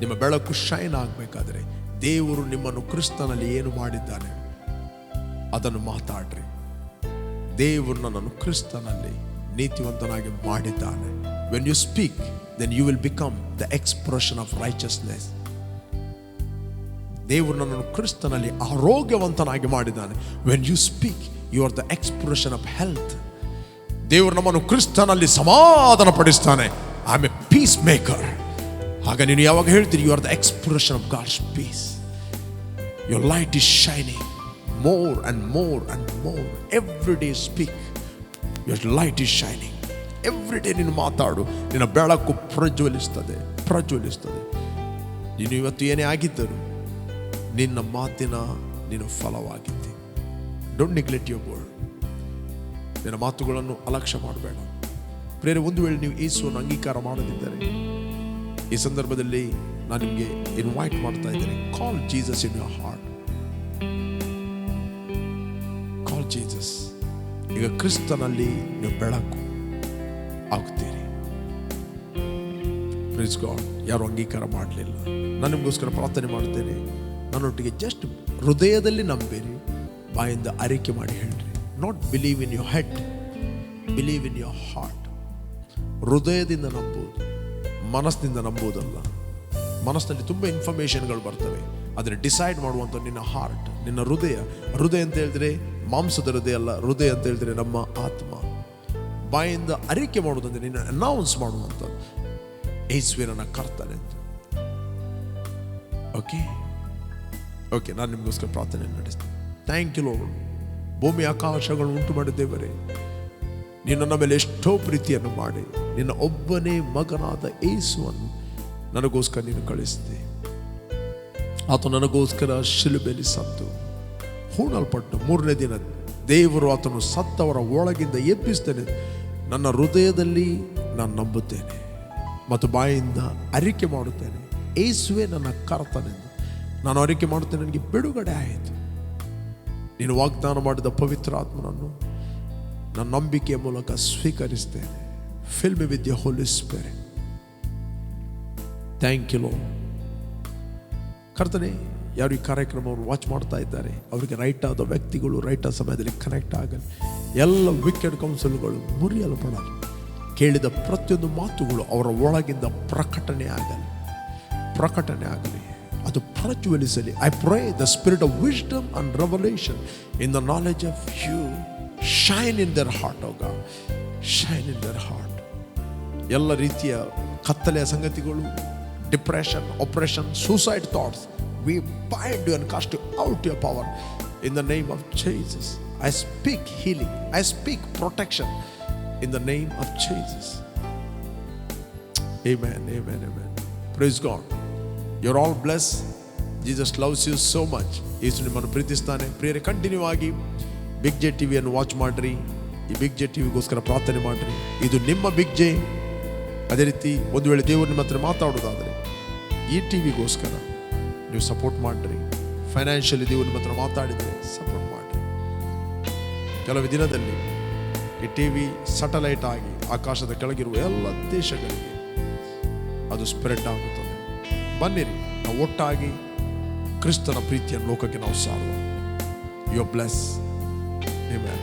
ನಿಮ್ಮ ಬೆಳಕು ಶೈನ್ ಆಗಬೇಕಾದ್ರೆ ದೇವರು ನಿಮ್ಮನ್ನು ಕ್ರಿಸ್ತನಲ್ಲಿ ಏನು ಮಾಡಿದ್ದಾನೆ ಅದನ್ನು ಮಾತಾಡ್ರಿ. ದೇವರು ನನ್ನನ್ನು ಕ್ರಿಸ್ತನಲ್ಲಿ ನೀತಿವಂತನಾಗಿ ಮಾಡಿದ್ದಾನೆ. When you speak, then you will become the expression of righteousness. ದೇವರು ನನ್ನನ್ನು ಕ್ರಿಸ್ತನಲ್ಲಿ ಆರೋಗ್ಯವಂತನಾಗಿ ಮಾಡಿದ್ದಾನೆ. When you speak, you are the expression of health. ದೇವರು ನಮ್ಮನ್ನು ಕ್ರಿಸ್ತನಲ್ಲಿ ಸಮಾಧಾನ ಪಡಿಸ್ತಾನೆ. I am a peacemaker. ಆಗ ನೀನು ಯಾವಾಗ ಹೇಳ್ತೀರಿ, you are the expression of God's peace. Your light is shining more and more and more. Every day speak, your light is shining. Every day ನೀನು ಮಾತಾಡು, ನಿನ್ನ ಬೆಳಕು ಪ್ರಜ್ವಲಿಸ್ತದೆ. ನೀನು ಇವತ್ತು ಏನೇ ಆಗಿದ್ದರು ನಿನ್ನ ಮಾತಿನ ನೀನು ಫಲವಾಗಿದ್ದೆ. Don't neglect your word. ನಿನ್ನ ಮಾತುಗಳನ್ನು ಅಲಕ್ಷ್ಯ ಮಾಡಬೇಡ. ಪ್ರೇರೆ, ಒಂದು ವೇಳೆ ನೀವು ಯೇಸುವನ್ನು ಅಂಗೀಕಾರ ಮಾಡದಿದ್ದರೆ ಈ ಸಂದರ್ಭದಲ್ಲಿ ನಾನು ನಿಮಗೆ ಇನ್ವೈಟ್ ಮಾಡ್ತಾ ಇದ್ದೇನೆ. ಕಾಲ್ Jesus in your heart. Call Jesus. ಈಗ ಕ್ರಿಸ್ತನಲ್ಲಿ ನೀವು ಬೆಳಕು ಆಗ್ತೀರಿ. Praise God. ಯಾರು ಅಂಗೀಕಾರ ಮಾಡಲಿಲ್ಲ, ನಾನು ನಿಮಗೋಸ್ಕರ ಪ್ರಾರ್ಥನೆ ಮಾಡ್ತೇನೆ. ನನ್ನೊಟ್ಟಿಗೆ ಜಸ್ಟ್ ಹೃದಯದಲ್ಲಿ ನಂಬಿರಿ, ಬಾಯಿಂದ ಅರಿಕೆ ಮಾಡಿ ಹೇಳ್ರಿ. Not believe in your head, believe in your heart. ಹೃದಯದಿಂದ ನಂಬುವುದು, ಮನಸ್ಸಿನಿಂದ ನಂಬುವುದಲ್ಲ. ಮನಸ್ಸಿನಲ್ಲಿ ತುಂಬ ಇನ್ಫಾರ್ಮೇಷನ್ಗಳು ಬರ್ತವೆ, ಆದರೆ ಡಿಸೈಡ್ ಮಾಡುವಂಥ ನಿನ್ನ ಹಾರ್ಟ್, ನಿನ್ನ ಹೃದಯ. ಹೃದಯ ಅಂತ ಹೇಳಿದ್ರೆ ಮಾಂಸದ ಹೃದಯ ಅಲ್ಲ. ಹೃದಯ ಅಂತ ಹೇಳಿದ್ರೆ ನಮ್ಮ ಆತ್ಮ. ಬಾಯಿಂದ ಅರಿಕೆ ಮಾಡುವುದಂದ್ರೆ ನಿನ್ನ ಅನೌನ್ಸ್ ಮಾಡುವಂಥದ್ದು, ಯೇಸುವೇ ನನ್ನ ಕರ್ತನೆ ಅಂತ. ಓಕೆ, ನಾನು ನಿಮಗೋಸ್ಕರ ಪ್ರಾರ್ಥನೆ ನಡೆಸ್ತೇನೆ. Thank you lord. ಭೂಮಿ ಆಕಾಶಗಳು ಉಂಟು ಮಾಡಿದ್ದೇವರೇ, ನೀನು ನನ್ನ ಮೇಲೆ ಎಷ್ಟೋ ಪ್ರೀತಿಯನ್ನು ಮಾಡಿ ನಿನ್ನ ಒಬ್ಬನೇ ಮಗನಾದ ಯೇಸುವನ್ನು ನನಗೋಸ್ಕರ ನೀನು ಕಳಿಸಿದೆ. ಆತ ನನಗೋಸ್ಕರ ಶಿಲುಬೆಯಲ್ಲಿ ಸತ್ತು ಹೂಣಲ್ಪಟ್ಟು ಮೂರನೇ ದಿನ ದೇವರು ಆತನು ಸತ್ತವರ ಒಳಗಿಂದ ಎಬ್ಬಿಸ್ತೇನೆ. ನನ್ನ ಹೃದಯದಲ್ಲಿ ನಾನು ನಂಬುತ್ತೇನೆ ಮತ್ತು ಬಾಯಿಂದ ಅರಿಕೆ ಮಾಡುತ್ತೇನೆ, ಯೇಸುವೇ ನನ್ನ ಕರ್ತನೆಂದು. ನಾನು ಅರಿಕೆ ಮಾಡುತ್ತೇನೆ, ನನಗೆ ಬಿಡುಗಡೆ ಆಯಿತು. ನೀನು ವಾಗ್ದಾನ ಮಾಡಿದ ಪವಿತ್ರ ಆತ್ಮನನ್ನು ನನ್ನ ನಂಬಿಕೆಯ ಮೂಲಕ ಸ್ವೀಕರಿಸ್ತೇನೆ. Fill me with the Holy Spirit. Thank you Lord. ಕರ್ತನೆ, ಯಾರು ಈ ಕಾರ್ಯಕ್ರಮವನ್ನು ವಾಚ್ ಮಾಡ್ತಾ ಇದ್ದಾರೆ ಅವರಿಗೆ ರೈಟ್ ಆದ ವ್ಯಕ್ತಿಗಳು ರೈಟ್ ಆದ ಸಮಯದಲ್ಲಿ ಕನೆಕ್ಟ್ ಆಗಲಿ. ಎಲ್ಲ ವಿಕೆಟ್ ಕೌನ್ಸಿಲ್ಗಳು ಮುರಿಯಲ್ಪಡಲಿ. ಕೇಳಿದ ಪ್ರತಿಯೊಂದು ಮಾತುಗಳು ಅವರ ಒಳಗಿಂದ ಪ್ರಕಟಣೆ ಆಗಲಿ, ಅದು ಪ್ರಜ್ವಲಿಸಲಿ. I pray the spirit of wisdom and revelation in the knowledge of you shine in their heart. Oh God, shine in their heart. ಎಲ್ಲ ರೀತಿಯ ಕತ್ತಲೆಯ ಸಂಗತಿಗಳು, depression, operation, suicide thoughts, we bind you and cast you out your power in the name of Jesus. I speak healing, I speak protection in the name of Jesus. Amen. Praise God. You're all blessed. Jesus loves you so much. ಯೇಸು ನಿಮ್ಮನ್ನು ಪ್ರೀತಿಸ್ತಾನೆ. ಪ್ರಿಯರೇ, continue ಆಗಿ big J ಟಿವಿಯನ್ನು watch ಮಾಡ್ರಿ. ಈ big J ಟಿವಿಗೋಸ್ಕರ ಪ್ರಾರ್ಥನೆ ಮಾಡ್ರಿ. ಇದು ನಿಮ್ಮ big J. ಅದೇ ರೀತಿ ಒಂದು ವೇಳೆ ದೇವರು ನಿಮ್ಮ ಹತ್ರ ಮಾತಾಡೋದಾದರೆ ಈ ಟಿವಿಗೋಸ್ಕರ ನೀವು ಸಪೋರ್ಟ್ ಮಾಡ್ರಿ. ಫೈನಾನ್ಷಿಯಲಿ ದೇವರು ನಿಮ್ಮ ಹತ್ರ ಮಾತಾಡಿದರೆ ಸಪೋರ್ಟ್ ಮಾಡಿ. ಕೆಲವು ದಿನದಲ್ಲಿ ಈ ಟಿವಿ ಸ್ಯಾಟಲೈಟ್ ಆಗಿ ಆಕಾಶದ ಕೆಳಗಿರುವ ಎಲ್ಲ ದೇಶಗಳಿಗೆ ಅದು ಸ್ಪ್ರೆಡ್ ಆಗುತ್ತದೆ. ಬನ್ನಿರಿ, ನಾವು ಒಟ್ಟಾಗಿ ಕ್ರಿಸ್ತನ ಪ್ರೀತಿಯನ್ನು ಲೋಕಕ್ಕೆ ನಾವು ಸಾರುವ. You are bless. ಆಮೆನ್.